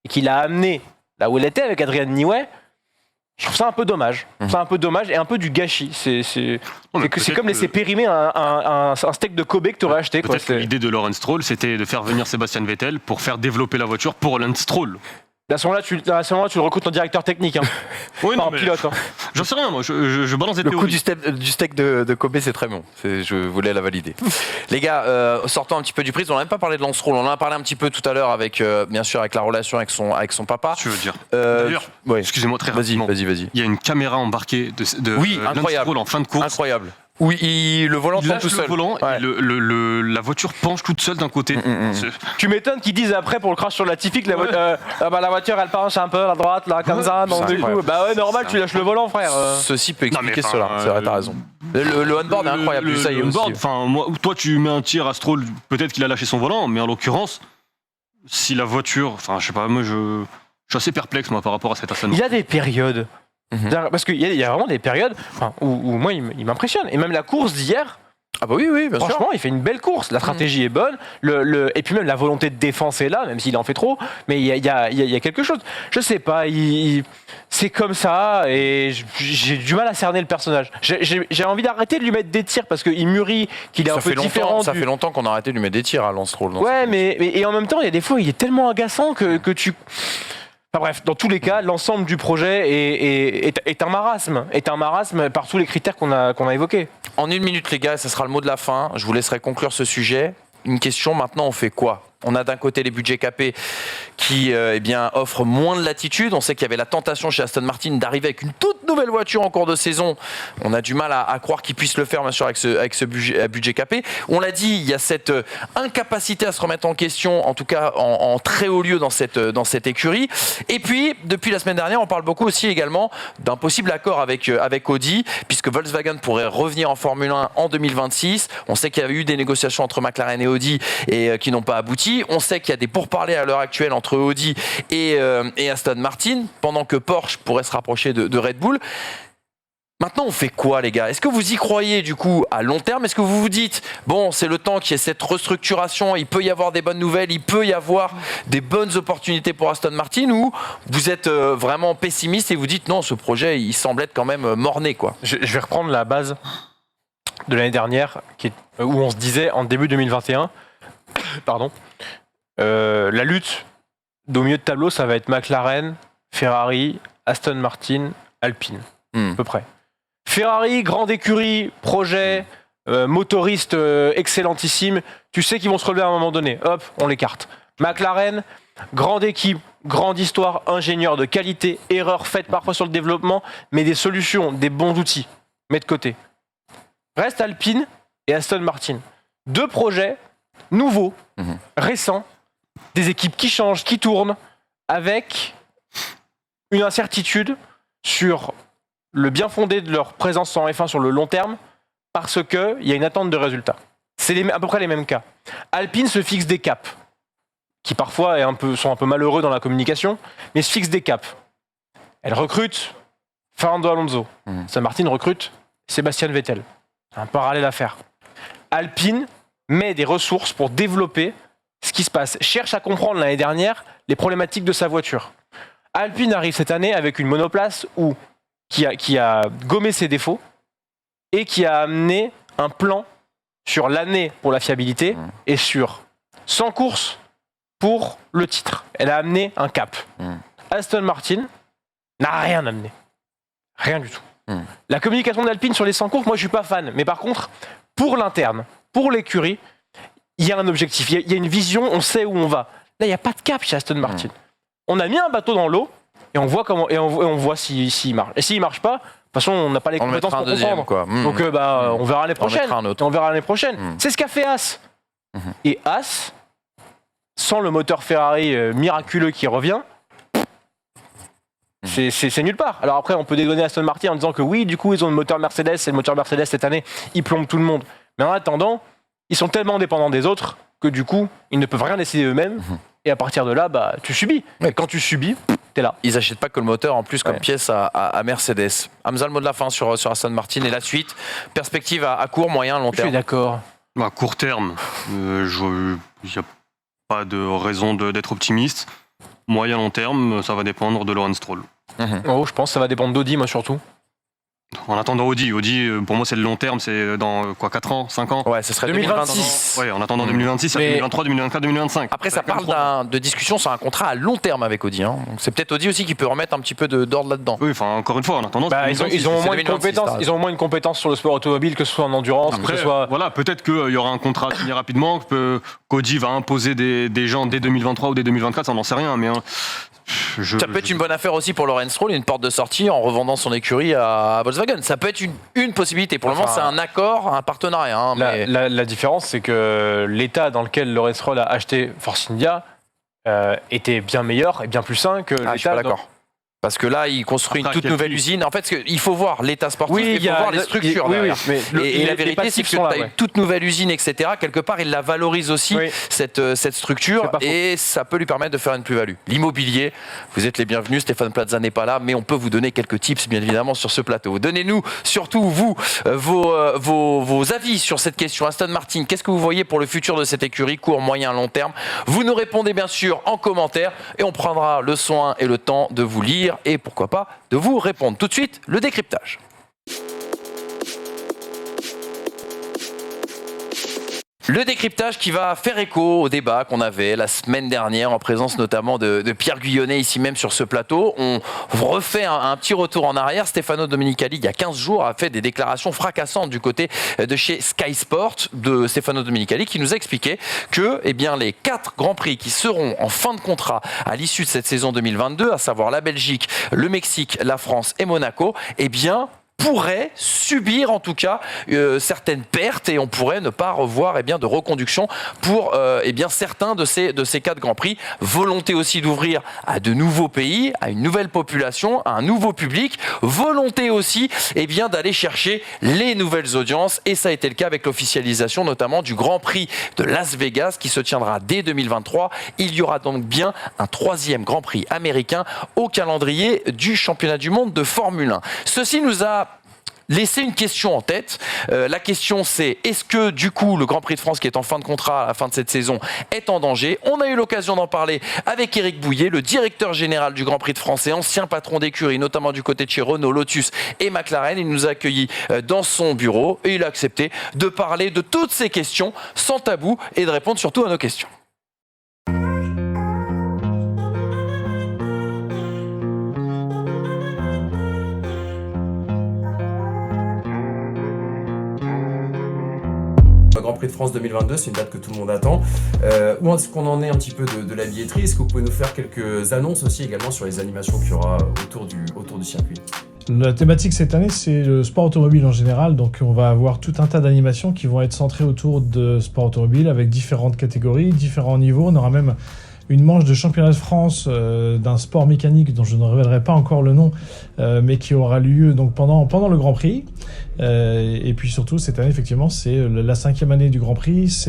et qui l'a amené là où elle était avec Adrian Newey, je trouve ça un peu dommage. C'est un peu dommage et un peu du gâchis. C'est comme laisser périmer un steak de Kobe que tu aurais acheté. Peut-être que l'idée de Lawrence Stroll, c'était de faire venir Sébastien Vettel pour faire développer la voiture pour Lance Stroll. À ce moment-là, tu le recrutes en directeur technique. Oui, pas en pilote. J'en sais rien, moi. Je balance des théories. Le coup du steak de Kobe, c'est très bon. Je voulais la valider. Les gars, sortons un petit peu du prisme. On n'a même pas parlé de Lance Stroll. On en a parlé un petit peu tout à l'heure avec, bien sûr, avec la relation avec son papa. Tu veux dire. D'ailleurs, excusez-moi très rapidement. Vas-y. Il y a une caméra embarquée de Lance Stroll en fin de course. Incroyable. Oui, le volant tombe tout seul. Le volant et la voiture penche toute seule d'un côté. Tu m'étonnes qu'ils disent après pour le crash sur la Latifi que la voiture elle penche un peu à droite là comme ça. Donc du coup, normal, tu lâches le volant, frère. Ceci peut expliquer cela. C'est vrai, t'as raison. Le on-board est incroyable. Ça y est aussi. Toi, tu mets un tir à Stroll, peut-être qu'il a lâché son volant, mais en l'occurrence, si la voiture, je sais pas, moi je suis assez perplexe moi par rapport à cette Aston. Il y a des périodes. Parce qu'il y a vraiment des périodes où moi il m'impressionne. Et même la course d'hier, Ah bah oui, bien sûr. Franchement, il fait une belle course. La stratégie est bonne. Et puis même la volonté de défense est là, même s'il en fait trop. Mais il y a quelque chose. Je sais pas. C'est comme ça. Et j'ai du mal à cerner le personnage. J'ai envie d'arrêter de lui mettre des tirs parce qu'il mûrit, qu'il est un peu différent. Ça fait longtemps qu'on a arrêté de lui mettre des tirs à Lance Stroll. Ouais, mais en même temps, il y a des fois, il est tellement agaçant que tu. Enfin bref, dans tous les cas, l'ensemble du projet est un marasme. Est un marasme par tous les critères qu'on a évoqués. En 1 minute, les gars, ça sera le mot de la fin. Je vous laisserai conclure ce sujet. Une question, maintenant, on fait quoi ? On a d'un côté les budgets capés qui offrent moins de latitude. On sait qu'il y avait la tentation chez Aston Martin d'arriver avec une toute nouvelle voiture en cours de saison. On a du mal à croire qu'ils puissent le faire, bien sûr, avec ce budget capé. On l'a dit, il y a cette incapacité à se remettre en question, en tout cas en très haut lieu dans cette écurie. Et puis, depuis la semaine dernière, on parle beaucoup aussi également d'un possible accord avec Audi, puisque Volkswagen pourrait revenir en Formule 1 en 2026. On sait qu'il y a eu des négociations entre McLaren et Audi et qui n'ont pas abouti. On sait qu'il y a des pourparlers à l'heure actuelle entre Audi et Aston Martin, pendant que Porsche pourrait se rapprocher de Red Bull. Maintenant, on fait quoi, les gars ? Est-ce que vous y croyez, du coup, à long terme ? Est-ce que vous vous dites, bon, c'est le temps qu'il y ait cette restructuration, il peut y avoir des bonnes nouvelles, il peut y avoir des bonnes opportunités pour Aston Martin, ou vous êtes vraiment pessimiste et vous dites, non, ce projet, il semble être quand même mort-né, quoi. Je vais reprendre la base de l'année dernière, où on se disait, en début 2021, pardon, la lutte au milieu de tableau, ça va être McLaren, Ferrari, Aston Martin, Alpine, à peu près. Ferrari, grande écurie, projet, motoriste excellentissime. Tu sais qu'ils vont se relever à un moment donné. Hop, on l'écarte. McLaren, grande équipe, grande histoire, ingénieur de qualité, erreur faite parfois sur le développement, mais des solutions, des bons outils. Mets de côté. Reste Alpine et Aston Martin. 2 projets nouveaux, récents, des équipes qui changent, qui tournent, avec une incertitude sur le bien fondé de leur présence en F1 sur le long terme, parce qu'il y a une attente de résultats. C'est à peu près les mêmes cas. Alpine se fixe des caps, qui parfois sont un peu malheureux dans la communication, mais se fixe des caps. Elle recrute Fernando Alonso. Aston Martin recrute Sébastien Vettel. Un parallèle à faire. Alpine met des ressources pour développer ce qui se passe. Cherche à comprendre l'année dernière les problématiques de sa voiture. Alpine arrive cette année avec une monoplace qui a gommé ses défauts et qui a amené un plan sur l'année pour la fiabilité et sur 100 courses pour le titre. Elle a amené un cap. Aston Martin n'a rien amené. Rien du tout. La communication d'Alpine sur les 100 courses, moi je suis pas fan. Mais par contre, pour l'interne, pour l'écurie, il y a un objectif, il y a une vision, on sait où on va. Là, il n'y a pas de cap chez Aston Martin. On a mis un bateau dans l'eau et on voit on voit s'il marche. Et s'il ne marche pas, de toute façon, on n'a pas les compétences pour comprendre. Quoi. Donc, on verra l'année prochaine. On verra l'année prochaine. C'est ce qu'a fait As. Et As, sans le moteur Ferrari miraculeux qui revient, c'est nulle part. Alors après, on peut dégonner Aston Martin en disant que oui, du coup, ils ont le moteur Mercedes, et le moteur Mercedes cette année, il plombe tout le monde. Mais en attendant, ils sont tellement dépendants des autres que du coup, ils ne peuvent rien décider eux-mêmes. Et à partir de là, tu subis. Et quand tu subis, t'es là. Ils n'achètent pas que le moteur en plus comme pièce à Mercedes. Hamza, le mot de la fin sur Aston Martin et la suite. Perspective à court, moyen, long terme. Je suis d'accord. À court terme, il n'y a pas de raison d'être optimiste. Moyen, long terme, ça va dépendre de Lawrence Stroll. Oh, je pense que ça va dépendre d'Audi, moi surtout. En attendant Audi, pour moi c'est le long terme, c'est dans 4 ans, 5 ans. Ouais, ce serait 2026. Ouais, en attendant 2026, 2023, 2024, 2025. Après, ça parle de discussion sur un contrat à long terme avec Audi. Donc c'est peut-être Audi aussi qui peut remettre un petit peu d'ordre là-dedans. Oui, enfin encore une fois, en attendant. Ils ont au moins une compétence sur le sport automobile, que ce soit en endurance, après, que ce soit. Voilà, peut-être qu'il y aura un contrat à signer rapidement, qu'Audi va imposer des gens dès 2023 ou dès 2024, ça on n'en sait rien, mais. Ça peut être une bonne affaire aussi pour Lawrence Stroll, une porte de sortie en revendant son écurie à Volkswagen. Ça peut être une possibilité. Pour le moment, c'est un accord, un partenariat. La différence, c'est que l'état dans lequel Lawrence Stroll a acheté Force India était bien meilleur et bien plus sain que l'état. Je suis pas d'accord. Parce que là, il construit une toute nouvelle usine. En fait, il faut voir l'état sportif, il faut voir les structures. Et la vérité, c'est que tu as une toute nouvelle usine, etc. Quelque part, il la valorise aussi, cette structure, et ça peut lui permettre de faire une plus-value. L'immobilier, vous êtes les bienvenus. Stéphane Plaza n'est pas là, mais on peut vous donner quelques tips, bien évidemment, sur ce plateau. Donnez-nous, surtout, vous, vos avis sur cette question. Aston Martin, qu'est-ce que vous voyez pour le futur de cette écurie, court, moyen, long terme? Vous nous répondez, bien sûr, en commentaire, et on prendra le soin et le temps de vous lire et pourquoi pas de vous répondre. Tout de suite, le décryptage. Le décryptage qui va faire écho au débat qu'on avait la semaine dernière en présence notamment de Pierre Guyonnet ici même sur ce plateau. On refait un petit retour en arrière. Stefano Domenicali, il y a 15 jours, a fait des déclarations fracassantes du côté de chez Sky Sport de Stefano Domenicali qui nous a expliqué que les 4 Grands Prix qui seront en fin de contrat à l'issue de cette saison 2022, à savoir la Belgique, le Mexique, la France et Monaco, pourrait subir en tout cas certaines pertes et on pourrait ne pas revoir de reconduction pour certains de ces 4 Grands Prix. Volonté aussi d'ouvrir à de nouveaux pays, à une nouvelle population, à un nouveau public. Volonté aussi d'aller chercher les nouvelles audiences et ça a été le cas avec l'officialisation notamment du Grand Prix de Las Vegas qui se tiendra dès 2023. Il y aura donc bien un 3e Grand Prix américain au calendrier du championnat du monde de Formule 1. Ceci nous a laisser une question en tête. La question c'est, est-ce que du coup le Grand Prix de France qui est en fin de contrat à la fin de cette saison est en danger? On a eu l'occasion d'en parler avec Éric Bouillet, le directeur général du Grand Prix de France et ancien patron d'écurie, notamment du côté de chez Renault, Lotus et McLaren. Il nous a accueillis dans son bureau et il a accepté de parler de toutes ces questions sans tabou et de répondre surtout à nos questions. Grand Prix de France 2022, c'est une date que tout le monde attend. Où est-ce qu'on en est un petit peu de la billetterie? Est-ce que vous pouvez nous faire quelques annonces aussi également sur les animations qu'il y aura autour du circuit? La thématique cette année, c'est le sport automobile en général. Donc on va avoir tout un tas d'animations qui vont être centrées autour de sport automobile avec différentes catégories, différents niveaux. On aura même une manche de championnat de France d'un sport mécanique dont je ne révélerai pas encore le nom, mais qui aura lieu donc pendant le Grand Prix. Et puis surtout, cette année, effectivement, c'est la 5e année du Grand Prix,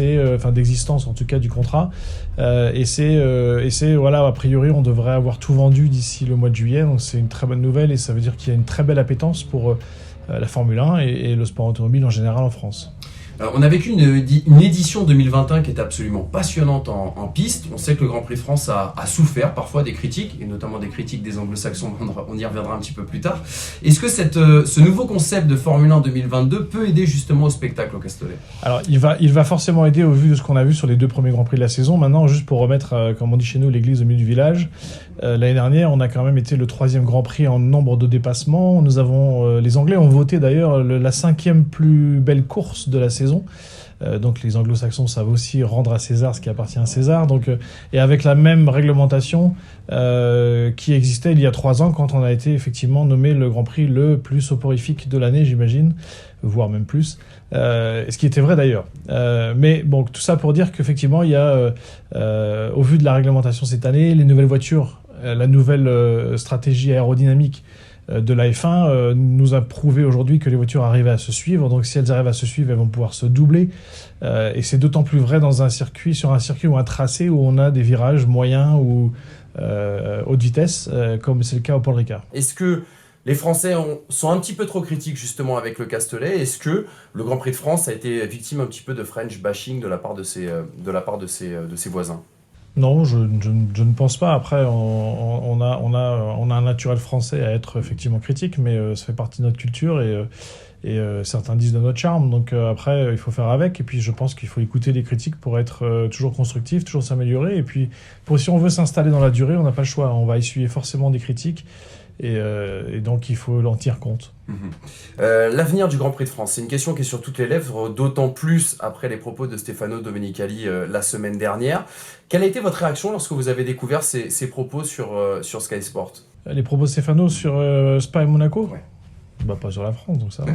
d'existence en tout cas du contrat. Et c'est voilà, a priori, on devrait avoir tout vendu d'ici le mois de juillet. Donc c'est une très bonne nouvelle et ça veut dire qu'il y a une très belle appétence pour la Formule 1 et le sport automobile en général en France. On a vécu une édition 2021 qui était absolument passionnante en piste. On sait que le Grand Prix de France a souffert parfois des critiques, et notamment des critiques des anglo-saxons, on y reviendra un petit peu plus tard. Est-ce que ce nouveau concept de Formule 1 2022 peut aider justement au spectacle au Castellet? Alors il va forcément aider au vu de ce qu'on a vu sur les 2 premiers Grands Prix de la saison. Maintenant, juste pour remettre, comme on dit chez nous, l'église au milieu du village, l'année dernière, on a quand même été le 3e Grand Prix en nombre de dépassements. Nous avons, les Anglais ont voté d'ailleurs la 5e plus belle course de la saison. Donc les anglo-saxons savent aussi rendre à César ce qui appartient à César. Donc, et avec la même réglementation qui existait il y a 3 ans quand on a été effectivement nommé le Grand Prix le plus soporifique de l'année, j'imagine, voire même plus. Ce qui était vrai d'ailleurs. Mais bon, tout ça pour dire qu'effectivement, il y a, au vu de la réglementation cette année, les nouvelles voitures, la nouvelle stratégie aérodynamique de la F1 nous a prouvé aujourd'hui que les voitures arrivaient à se suivre. Donc si elles arrivent à se suivre, elles vont pouvoir se doubler. Et c'est d'autant plus vrai sur un circuit ou un tracé où on a des virages moyens ou haute vitesse, comme c'est le cas au Paul Ricard. Est-ce que les Français sont un petit peu trop critiques justement avec le Castellet? Est-ce que le Grand Prix de France a été victime un petit peu de French bashing de la part de ses voisins? Non, je ne pense pas. Après, on a un naturel français à être effectivement critique, mais ça fait partie de notre culture et certains disent de notre charme. Donc après, il faut faire avec. Et puis, je pense qu'il faut écouter les critiques pour être toujours constructif, toujours s'améliorer. Et puis, si on veut s'installer dans la durée, on n'a pas le choix. On va essuyer forcément des critiques. Et donc, il faut en tenir compte. L'avenir du Grand Prix de France, c'est une question qui est sur toutes les lèvres, d'autant plus après les propos de Stefano Domenicali la semaine dernière. Quelle a été votre réaction lorsque vous avez découvert ces propos sur Sky Sport? Les propos de Stefano sur Spa et Monaco? Ouais. Bah, pas sur la France, donc ça va.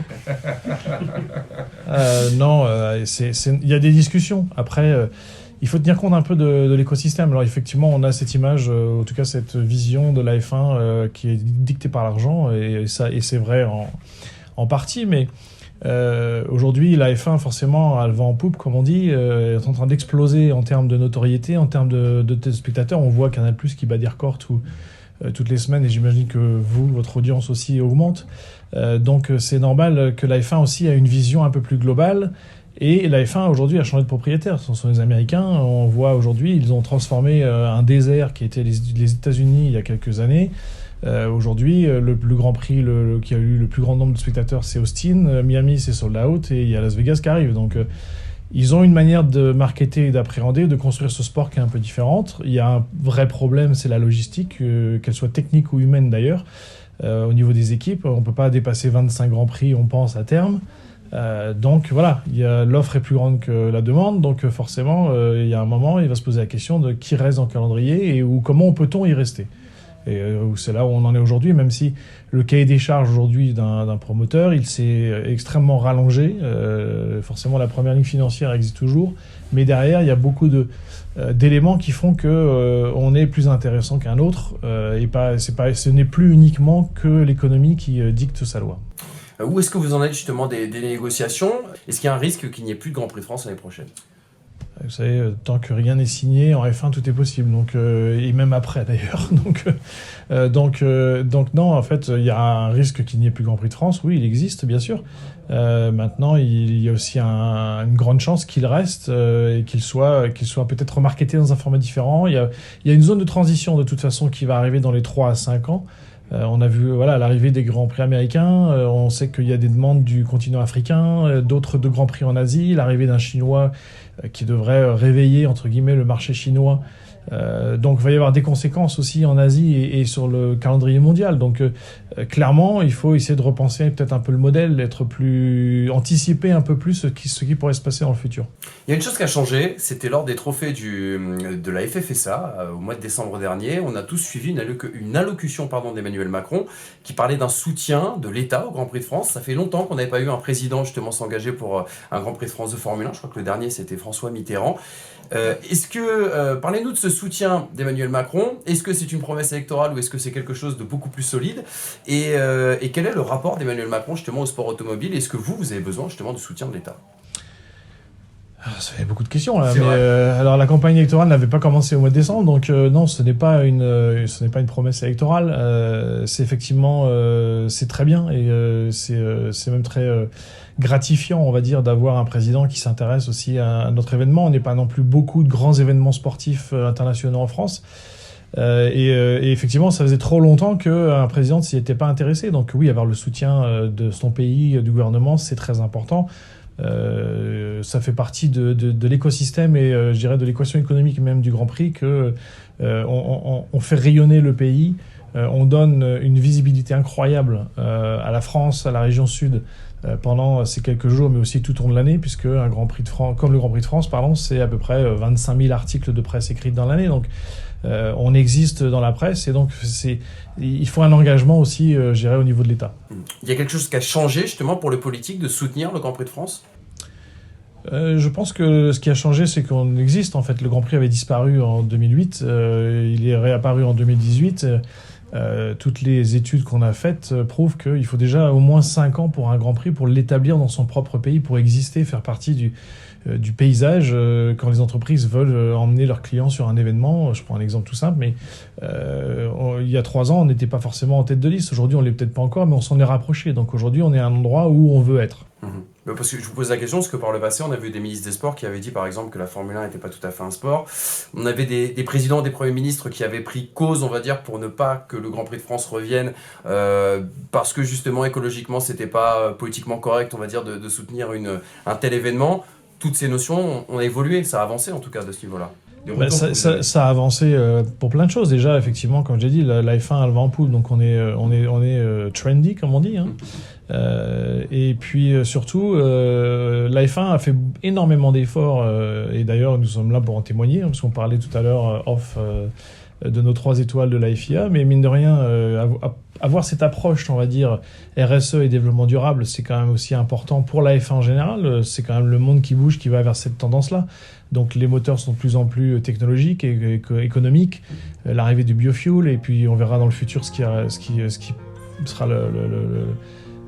Non, il y a des discussions. Après, il faut tenir compte un peu de l'écosystème. Alors effectivement, on a cette image, en tout cas cette vision de la F1 qui est dictée par l'argent, et c'est vrai en partie, mais aujourd'hui, la F1, forcément, a le vent en poupe, comme on dit, est en train d'exploser en termes de notoriété, en termes de spectateurs. On voit Canal+, qui bat des records toutes les semaines, et j'imagine que votre audience aussi augmente. Donc c'est normal que la F1 aussi a une vision un peu plus globale. Et la F1 aujourd'hui a changé de propriétaire. Ce sont les Américains. On voit aujourd'hui, ils ont transformé un désert qui était les États-Unis il y a quelques années. Aujourd'hui, le Grand Prix qui a eu le plus grand nombre de spectateurs, c'est Austin. Miami, c'est sold out. Et il y a Las Vegas qui arrive. Donc ils ont une manière de marketer et d'appréhender, de construire ce sport qui est un peu différente. Il y a un vrai problème, c'est la logistique, qu'elle soit technique ou humaine d'ailleurs. Au niveau des équipes, on ne peut pas dépasser 25 Grands Prix, on pense, à terme. Donc voilà, l'offre est plus grande que la demande, donc forcément, il y a un moment, il va se poser la question de qui reste dans le calendrier ou comment peut-on y rester. Et c'est là où on en est aujourd'hui, même si le cahier des charges aujourd'hui d'un promoteur, il s'est extrêmement rallongé. Forcément, la première ligne financière existe toujours, mais derrière, il y a beaucoup d'éléments qui font que on est plus intéressant qu'un autre, et ce n'est plus uniquement que l'économie qui dicte sa loi. Où est-ce que vous en êtes justement des négociations? Est-ce qu'il y a un risque qu'il n'y ait plus de Grand Prix de France l'année prochaine? Vous savez, tant que rien n'est signé, en F1, tout est possible. Donc, et même après, d'ailleurs. Donc non, en fait, il y a un risque qu'il n'y ait plus de Grand Prix de France. Oui, il existe, bien sûr. Maintenant, il y a aussi une grande chance qu'il reste et qu'il soit peut-être remarketé dans un format différent. Il y a une zone de transition, de toute façon, qui va arriver dans les 3 à 5 ans. On a vu l'arrivée des Grands Prix américains, on sait qu'il y a des demandes du continent africain, d'autres de Grands Prix en Asie, l'arrivée d'un Chinois qui devrait réveiller, entre guillemets, le marché chinois. Donc il va y avoir des conséquences aussi en Asie et sur le calendrier mondial. Donc clairement, il faut essayer de repenser peut-être un peu le modèle, anticiper un peu plus ce qui pourrait se passer dans le futur. Il y a une chose qui a changé, c'était lors des trophées de la FFSA au mois de décembre dernier. On a tous suivi une allocution d'Emmanuel Macron qui parlait d'un soutien de l'État au Grand Prix de France. Ça fait longtemps qu'on n'avait pas eu un président justement s'engager pour un Grand Prix de France de Formule 1. Je crois que le dernier c'était François Mitterrand. Parlez-nous de ce soutien d'Emmanuel Macron. Est-ce que c'est une promesse électorale ou est-ce que c'est quelque chose de beaucoup plus solide? Et quel est le rapport d'Emmanuel Macron justement au sport automobile? Est-ce que vous avez besoin justement de soutien de l'État? Ça fait beaucoup de questions là. Alors la campagne électorale n'avait pas commencé au mois de décembre, donc non, ce n'est pas une promesse électorale. C'est effectivement, c'est très bien et c'est même très gratifiant, on va dire, d'avoir un président qui s'intéresse aussi à notre événement. On n'est pas non plus beaucoup de grands événements sportifs internationaux en France. Et effectivement, ça faisait trop longtemps qu'un président ne s'y était pas intéressé. Donc oui, avoir le soutien de son pays, du gouvernement, c'est très important. Ça fait partie de l'écosystème et je dirais de l'équation économique même du Grand Prix que on fait rayonner le pays, on donne une visibilité incroyable à la France, à la région sud pendant ces quelques jours, mais aussi tout au long de l'année, puisque un Grand Prix de France, comme le Grand Prix de France, pardon, c'est à peu près 25 000 articles de presse écrits dans l'année. Donc on existe dans la presse et donc il faut un engagement aussi, je dirais, au niveau de l'État. Il y a quelque chose qui a changé justement pour le politique de soutenir le Grand Prix de France? Je pense que ce qui a changé, c'est qu'on existe. En fait, le Grand Prix avait disparu en 2008, il est réapparu en 2018. Toutes les études qu'on a faites prouvent qu'il faut déjà au moins 5 ans pour un Grand Prix, pour l'établir dans son propre pays, pour exister, faire partie du paysage. Quand les entreprises veulent emmener leurs clients sur un événement, je prends un exemple tout simple, mais il y a 3 ans, on n'était pas forcément en tête de liste. Aujourd'hui, on ne l'est peut-être pas encore, mais on s'en est rapproché. Donc aujourd'hui, on est à un endroit où on veut être. Parce que je vous pose la question, parce que par le passé, on a vu des ministres des Sports qui avaient dit, par exemple, que la Formule 1 n'était pas tout à fait un sport. On avait des présidents, des premiers ministres qui avaient pris cause, on va dire, pour ne pas que le Grand Prix de France revienne, parce que justement, écologiement, c'était pas politiquement correct, on va dire, de soutenir un tel événement. Toutes ces notions ont évolué, ça a avancé en tout cas de ce niveau-là. Ça a avancé pour plein de choses. Déjà, effectivement, comme j'ai dit, la F1 elle va en poupe, donc on est trendy, comme on dit. Hein. Et puis surtout, la F1 a fait énormément d'efforts, et d'ailleurs nous sommes là pour en témoigner, parce qu'on parlait tout à l'heure off de nos 3 étoiles de la FIA, mais mine de rien, avoir cette approche, on va dire, RSE et développement durable, c'est quand même aussi important pour la F1 en général. C'est quand même le monde qui bouge, qui va vers cette tendance-là. Donc les moteurs sont de plus en plus technologiques et économiques. L'arrivée du biofuel, et puis on verra dans le futur ce qui sera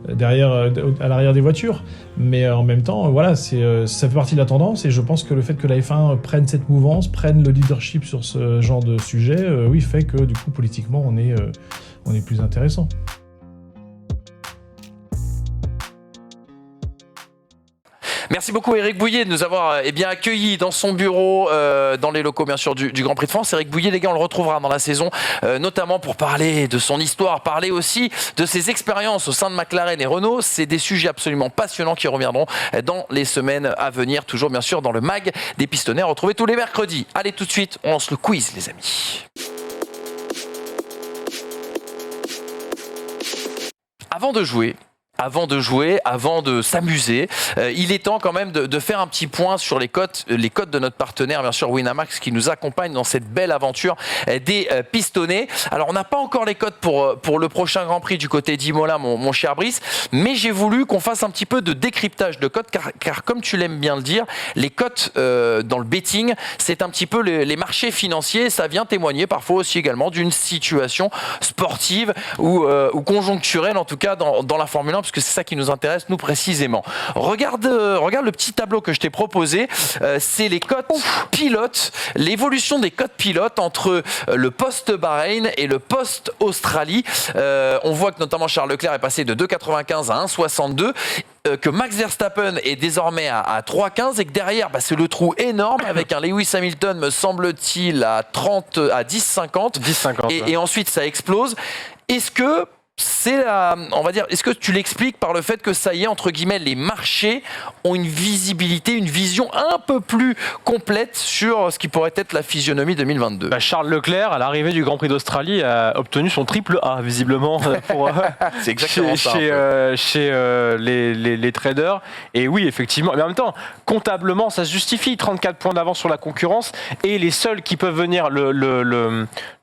derrière, à l'arrière des voitures. Mais en même temps, voilà, ça fait partie de la tendance, et je pense que le fait que la F1 prenne cette mouvance, prenne le leadership sur ce genre de sujet, oui, fait que du coup, politiquement, on est plus intéressant. Merci beaucoup Éric Bouillet de nous avoir accueillis dans son bureau, dans les locaux bien sûr du Grand Prix de France. Éric Bouillet, les gars, on le retrouvera dans la saison, notamment pour parler de son histoire, parler aussi de ses expériences au sein de McLaren et Renault. C'est des sujets absolument passionnants qui reviendront dans les semaines à venir, toujours bien sûr dans le mag des pistonnets, retrouvés tous les mercredis. Allez, tout de suite, on lance le quiz les amis. Avant de s'amuser, il est temps quand même de faire un petit point sur les cotes de notre partenaire, bien sûr, Winamax, qui nous accompagne dans cette belle aventure des pistonnets. Alors, on n'a pas encore les cotes pour le prochain Grand Prix du côté d'Imola, mon cher Brice, mais j'ai voulu qu'on fasse un petit peu de décryptage de cotes, car comme tu l'aimes bien le dire, les cotes dans le betting, c'est un petit peu les marchés financiers. Ça vient témoigner parfois aussi également d'une situation sportive ou conjoncturelle, en tout cas dans la Formule 1, parce que c'est ça qui nous intéresse, nous, précisément. Regarde le petit tableau que je t'ai proposé. C'est les cotes pilotes, l'évolution des cotes pilotes entre le post-Bahreïn et le post-Australie. On voit que notamment Charles Leclerc est passé de 2,95 à 1,62. Que Max Verstappen est désormais à 3,15 et que derrière, c'est le trou énorme avec un Lewis Hamilton, me semble-t-il, à 10,50. 10,50. Et ensuite, ça explose. Est-ce que est-ce que tu l'expliques par le fait que ça y est, entre guillemets, les marchés ont une visibilité, une vision un peu plus complète sur ce qui pourrait être la physionomie 2022? Charles Leclerc, à l'arrivée du Grand Prix d'Australie, a obtenu son triple A, visiblement, c'est exactement chez les traders. Et oui, effectivement, mais en même temps, comptablement, ça se justifie. 34 points d'avance sur la concurrence, et les seuls qui peuvent venir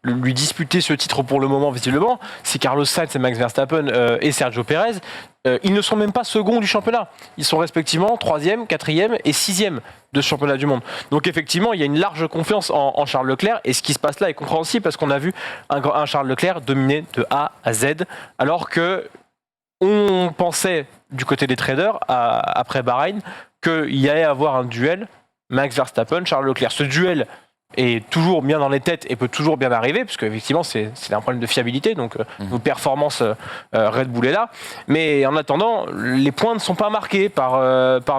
lui disputer ce titre pour le moment, visiblement, c'est Carlos Sainz et Max Verstappen et Sergio Pérez. Ils ne sont même pas seconds du championnat. Ils sont respectivement 3e, 4e et 6e de ce championnat du monde. Donc effectivement, il y a une large confiance en Charles Leclerc, et ce qui se passe là est compréhensible parce qu'on a vu un Charles Leclerc dominer de A à Z, alors que on pensait du côté des traders, après Bahreïn, qu'il y allait avoir un duel Max Verstappen, Charles Leclerc. Ce duel est toujours bien dans les têtes et peut toujours bien arriver, parce qu'effectivement c'est un problème de fiabilité, donc nos performances Red Bull est là, mais en attendant les points ne sont pas marqués par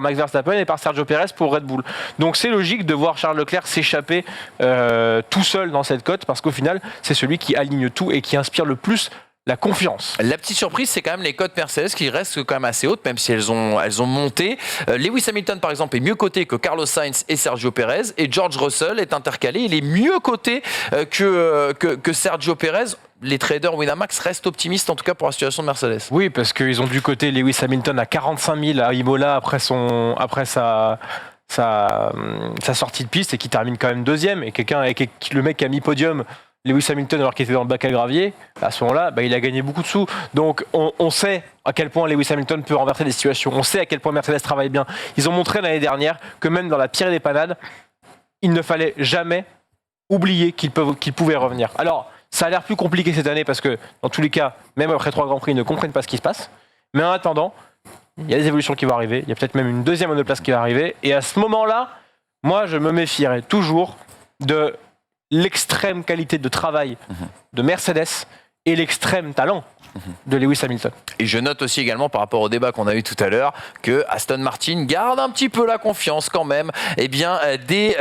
Max Verstappen et par Sergio Pérez pour Red Bull, donc c'est logique de voir Charles Leclerc s'échapper tout seul dans cette cote, parce qu'au final c'est celui qui aligne tout et qui inspire le plus la confiance. La petite surprise, c'est quand même les cotes Mercedes qui restent quand même assez hautes, même si elles ont monté. Lewis Hamilton, par exemple, est mieux coté que Carlos Sainz et Sergio Pérez, et George Russell est intercalé. Il est mieux coté que Sergio Pérez. Les traders Winamax restent optimistes, en tout cas pour la situation de Mercedes. Oui, parce qu'ils ont dû coter Lewis Hamilton à 45 000 à Imola après sa sortie de piste, et qui termine quand même deuxième, et le mec qui a mis podium Lewis Hamilton alors qu'il était dans le bac à gravier, à ce moment-là, il a gagné beaucoup de sous. Donc on sait à quel point Lewis Hamilton peut renverser des situations. On sait à quel point Mercedes travaille bien. Ils ont montré l'année dernière que même dans la pire des panades, il ne fallait jamais oublier qu'ils pouvaient revenir. Alors, ça a l'air plus compliqué cette année parce que, dans tous les cas, même après 3 Grands Prix, ils ne comprennent pas ce qui se passe. Mais en attendant, il y a des évolutions qui vont arriver. Il y a peut-être même une deuxième monoplace qui va arriver. Et à ce moment-là, moi, je me méfierai toujours de l'extrême qualité de travail de Mercedes et l'extrême talent de Lewis Hamilton. Et je note aussi également, par rapport au débat qu'on a eu tout à l'heure, que Aston Martin garde un petit peu la confiance quand même des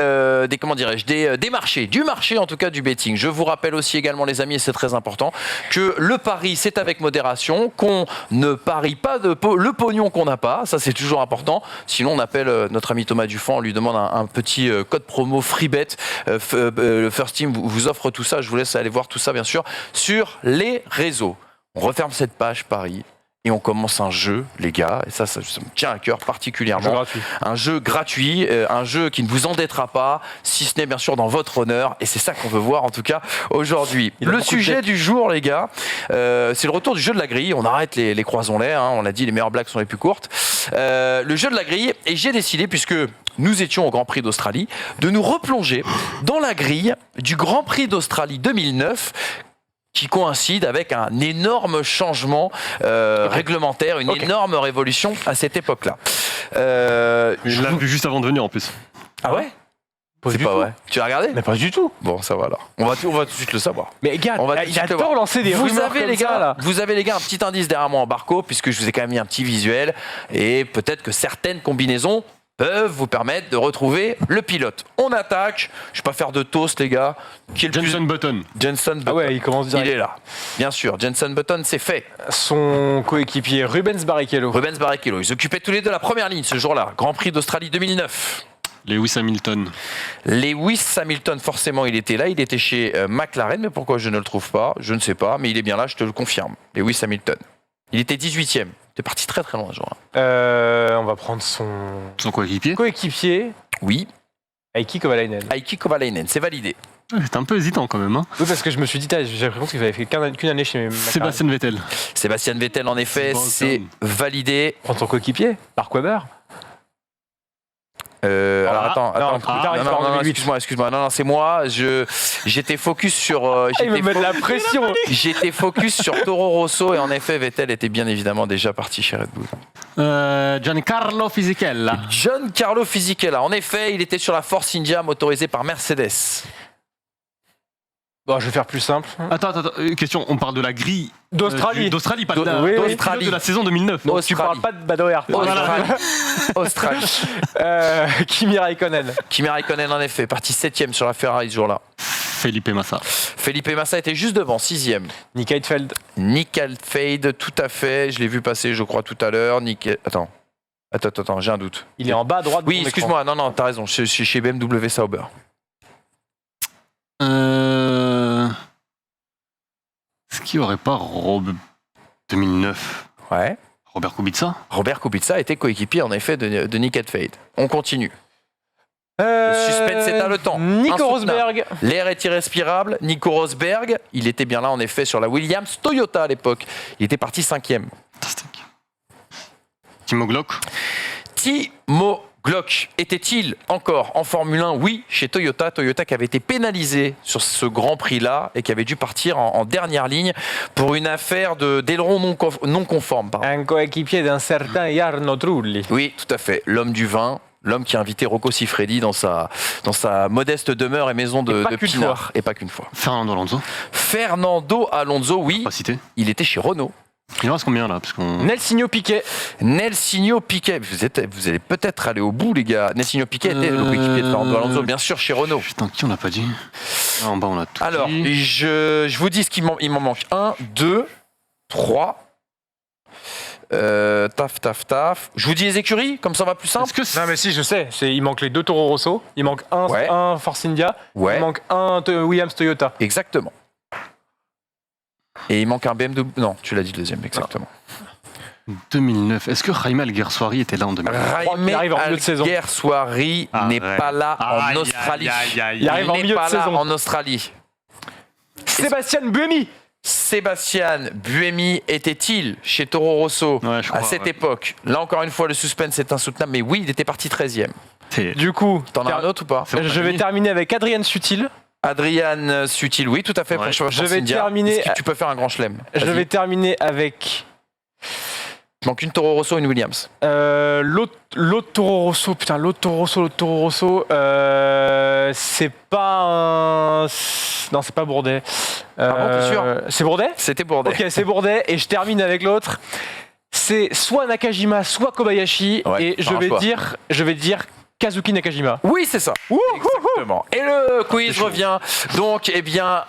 marchés, du marché en tout cas du betting. Je vous rappelle aussi également, les amis, et c'est très important, que le pari, c'est avec modération, qu'on ne parie pas le pognon qu'on n'a pas, ça c'est toujours important. Sinon on appelle notre ami Thomas Dufan, on lui demande un petit code promo FreeBet. Le First Team vous offre tout ça, je vous laisse aller voir tout ça bien sûr sur les réseaux. On referme cette page Paris Et on commence un jeu, les gars, et ça me tient à cœur particulièrement. Gratuit. Un jeu gratuit, un jeu qui ne vous endettera pas, si ce n'est bien sûr dans votre honneur. Et c'est ça qu'on veut voir en tout cas aujourd'hui. Le sujet du jour, les gars, c'est le retour du jeu de la grille. On arrête les croisons-les, hein, on l'a dit, les meilleures blagues sont les plus courtes. Le jeu de la grille, et j'ai décidé, puisque nous étions au Grand Prix d'Australie, de nous replonger dans la grille du Grand Prix d'Australie 2009, qui coïncide avec un énorme changement réglementaire, une énorme révolution à cette époque-là. Je l'ai vu juste avant de venir en plus. Ah ouais? C'est pas vrai. Tu as regardé? Mais pas du tout. Bon, ça va alors. On va tout de suite le savoir. Mais gars, On va tout de il suite le adore voir. lancer des rumeurs comme les gars, ça, là. vous avez les gars un petit indice derrière moi en barco, puisque je vous ai quand même mis un petit visuel, et peut-être que certaines combinaisons peuvent vous permettre de retrouver le pilote. On attaque. Je vais pas faire de toast, les gars. Qui est le Jenson Button. Jenson Button. Ah ouais, il commence direct. Il est là. Bien sûr, Jenson Button, c'est fait. Son coéquipier Rubens Barrichello. Rubens Barrichello. Ils occupaient tous les deux la première ligne ce jour-là. Grand Prix d'Australie 2009. Lewis Hamilton. Lewis Hamilton, forcément, il était là. Il était chez McLaren. Mais pourquoi je ne le trouve pas? Je ne sais pas. Mais il est bien là, je te le confirme. Lewis Hamilton. Il était 18e. Il est parti très très loin ce jour-là. On va prendre son Coéquipier. coéquipier, Oui, Heikki Kovalainen. Heikki Kovalainen. C'est validé. C'est un peu hésitant quand même. Hein. Oui, parce que je me suis dit, j'ai l'impression qu'il avait fait qu'une année chez McLaren. Sébastien Vettel. Sébastien Vettel, en effet, c'est validé. Prendre son coéquipier, Mark Webber. Alors attends, non, plus tard, il non, sera en non, 2008. excuse-moi, non, c'est moi. J'étais focus sur. Il me met de la pression. J'étais focus sur Toro Rosso et en effet, Vettel était bien évidemment déjà parti chez Red Bull. Giancarlo Fisichella. Giancarlo Fisichella, en effet, il était sur la Force India motorisée par Mercedes. Bon, je vais faire plus simple. Attends, question, on parle de la grille D'Australie. d'Australie, pas de Oui, oui. d'Australie de la saison 2009. Donc Australie. tu parles pas de Bado Ayrton. Australie. Kimi Raikkonen. Kimi Raikkonen, en effet, parti 7ème sur la Ferrari ce jour-là. Felipe Massa. Felipe Massa était juste devant, 6ème. Nick Heidfeld. Nick Heidfeld, tout à fait. Je l'ai vu passer, je crois, tout à l'heure. Attends, j'ai un doute. Il est en bas à droite. de Oui, ton excuse-moi, non, t'as raison. Je suis chez BMW Sauber. Est-ce qu'il n'y aurait pas 2009 Ouais. Robert Kubica? Robert Kubica était coéquipier, en effet, de Nick Heidfeld. On continue. Le suspense est à le temps. Nico Insoutenable. Rosberg. L'air est irrespirable. Nico Rosberg, il était bien là, en effet, sur la Williams Toyota à l'époque. Il était parti 5ème. Fantastique. Timo Glock. Timo Glock était-il encore en Formule 1? Oui, chez Toyota. Toyota qui avait été pénalisé sur ce Grand Prix-là et qui avait dû partir en dernière ligne pour une affaire d'aileron non conforme. Pardon. Un coéquipier d'un certain Jarno Trulli. Oui, tout à fait. L'homme du vin. L'homme qui a invité Rocco Siffredi dans sa modeste demeure et maison de Pinard. Et pas qu'une fois. Fernando Alonso. Fernando Alonso, oui. Pas cité. Il était chez Renault. Il en reste combien là? Parce qu'on... Nelsinho Piquet. Nelsinho Piquet. Vous allez peut-être aller au bout, les gars. Nelsinho Piquet était le coéquipier de Fernando Alonso, bien sûr, chez Renault. Putain, qui on n'a pas dit? Là, en bas, on a tout Alors, dit. je vous dis ce qu'il m'en manque. 1, 2, 3. Taf. Je vous dis les écuries, comme ça va plus simple. Est-ce que c'est... Non mais si, je sais. Il manque les 2 Toro Rosso. Il manque un Force India. Ouais. Il manque un Williams Toyota. Exactement. Et il manque un BMW. Non, tu l'as dit le deuxième, exactement. 2009. Est-ce que Jaime Alguersuari était là en 2009? Jaime Il arrive en milieu de saison. Alguersuari n'est pas là en Aïe, Australie. aïe, aïe, Il arrive en n'est milieu de pas là saison. en Australie. Sébastien Buemi. Sébastien Buemi était-il chez Toro Rosso Ouais, je à crois, cette ouais. époque? Là, encore une fois, le suspense est insoutenable, mais oui, il était parti 13ème. Du coup, T'en as un autre ou pas? C'est bon, je vais terminer avec Adrien Sutil. Adrian Sutil, oui, tout à fait. Ouais. Franchement, Je vais India. terminer- Est-ce que tu peux faire un grand chelem? Je Vas-y. vais terminer avec Il manque une Toro Rosso et une Williams. l'autre Toro Rosso. Putain, l'autre Toro Rosso. C'est pas un... Non, c'est pas Bourdet. bon, t'es sûr? C'est Bourdet? C'était Bourdet. Ok, c'est Bourdet. Et je termine avec l'autre. C'est soit Nakajima, soit Kobayashi. Ouais, et fais un choix. je vais dire Kazuki Nakajima. Oui, c'est ça. Exactement. Et le quiz revient donc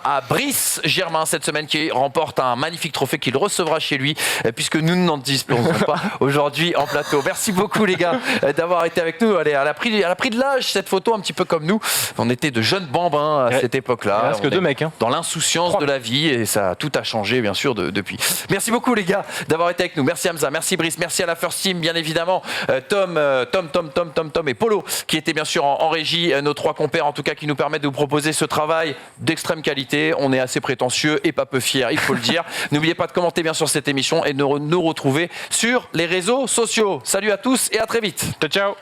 à Brice Germain cette semaine qui remporte un magnifique trophée qu'il recevra chez lui puisque nous n'en disposons pas aujourd'hui en plateau. Merci beaucoup les gars d'avoir été avec nous. Allez, elle a pris de l'âge cette photo un petit peu comme nous. On était de jeunes bambins à cette époque-là. Il reste que 2 mecs. Dans l'insouciance de la vie et ça tout a changé bien sûr depuis. Merci beaucoup les gars d'avoir été avec nous. Merci Hamza, merci Brice, merci à la First Team bien évidemment. Tom et Polo qui étaient bien sûr en régie, nos 3 compères en tout cas qui nous permettent de vous proposer ce travail d'extrême qualité. On est assez prétentieux et pas peu fiers, il faut le dire. N'oubliez pas de commenter bien sûr cette émission et de nous retrouver sur les réseaux sociaux. Salut à tous et à très vite. Ciao.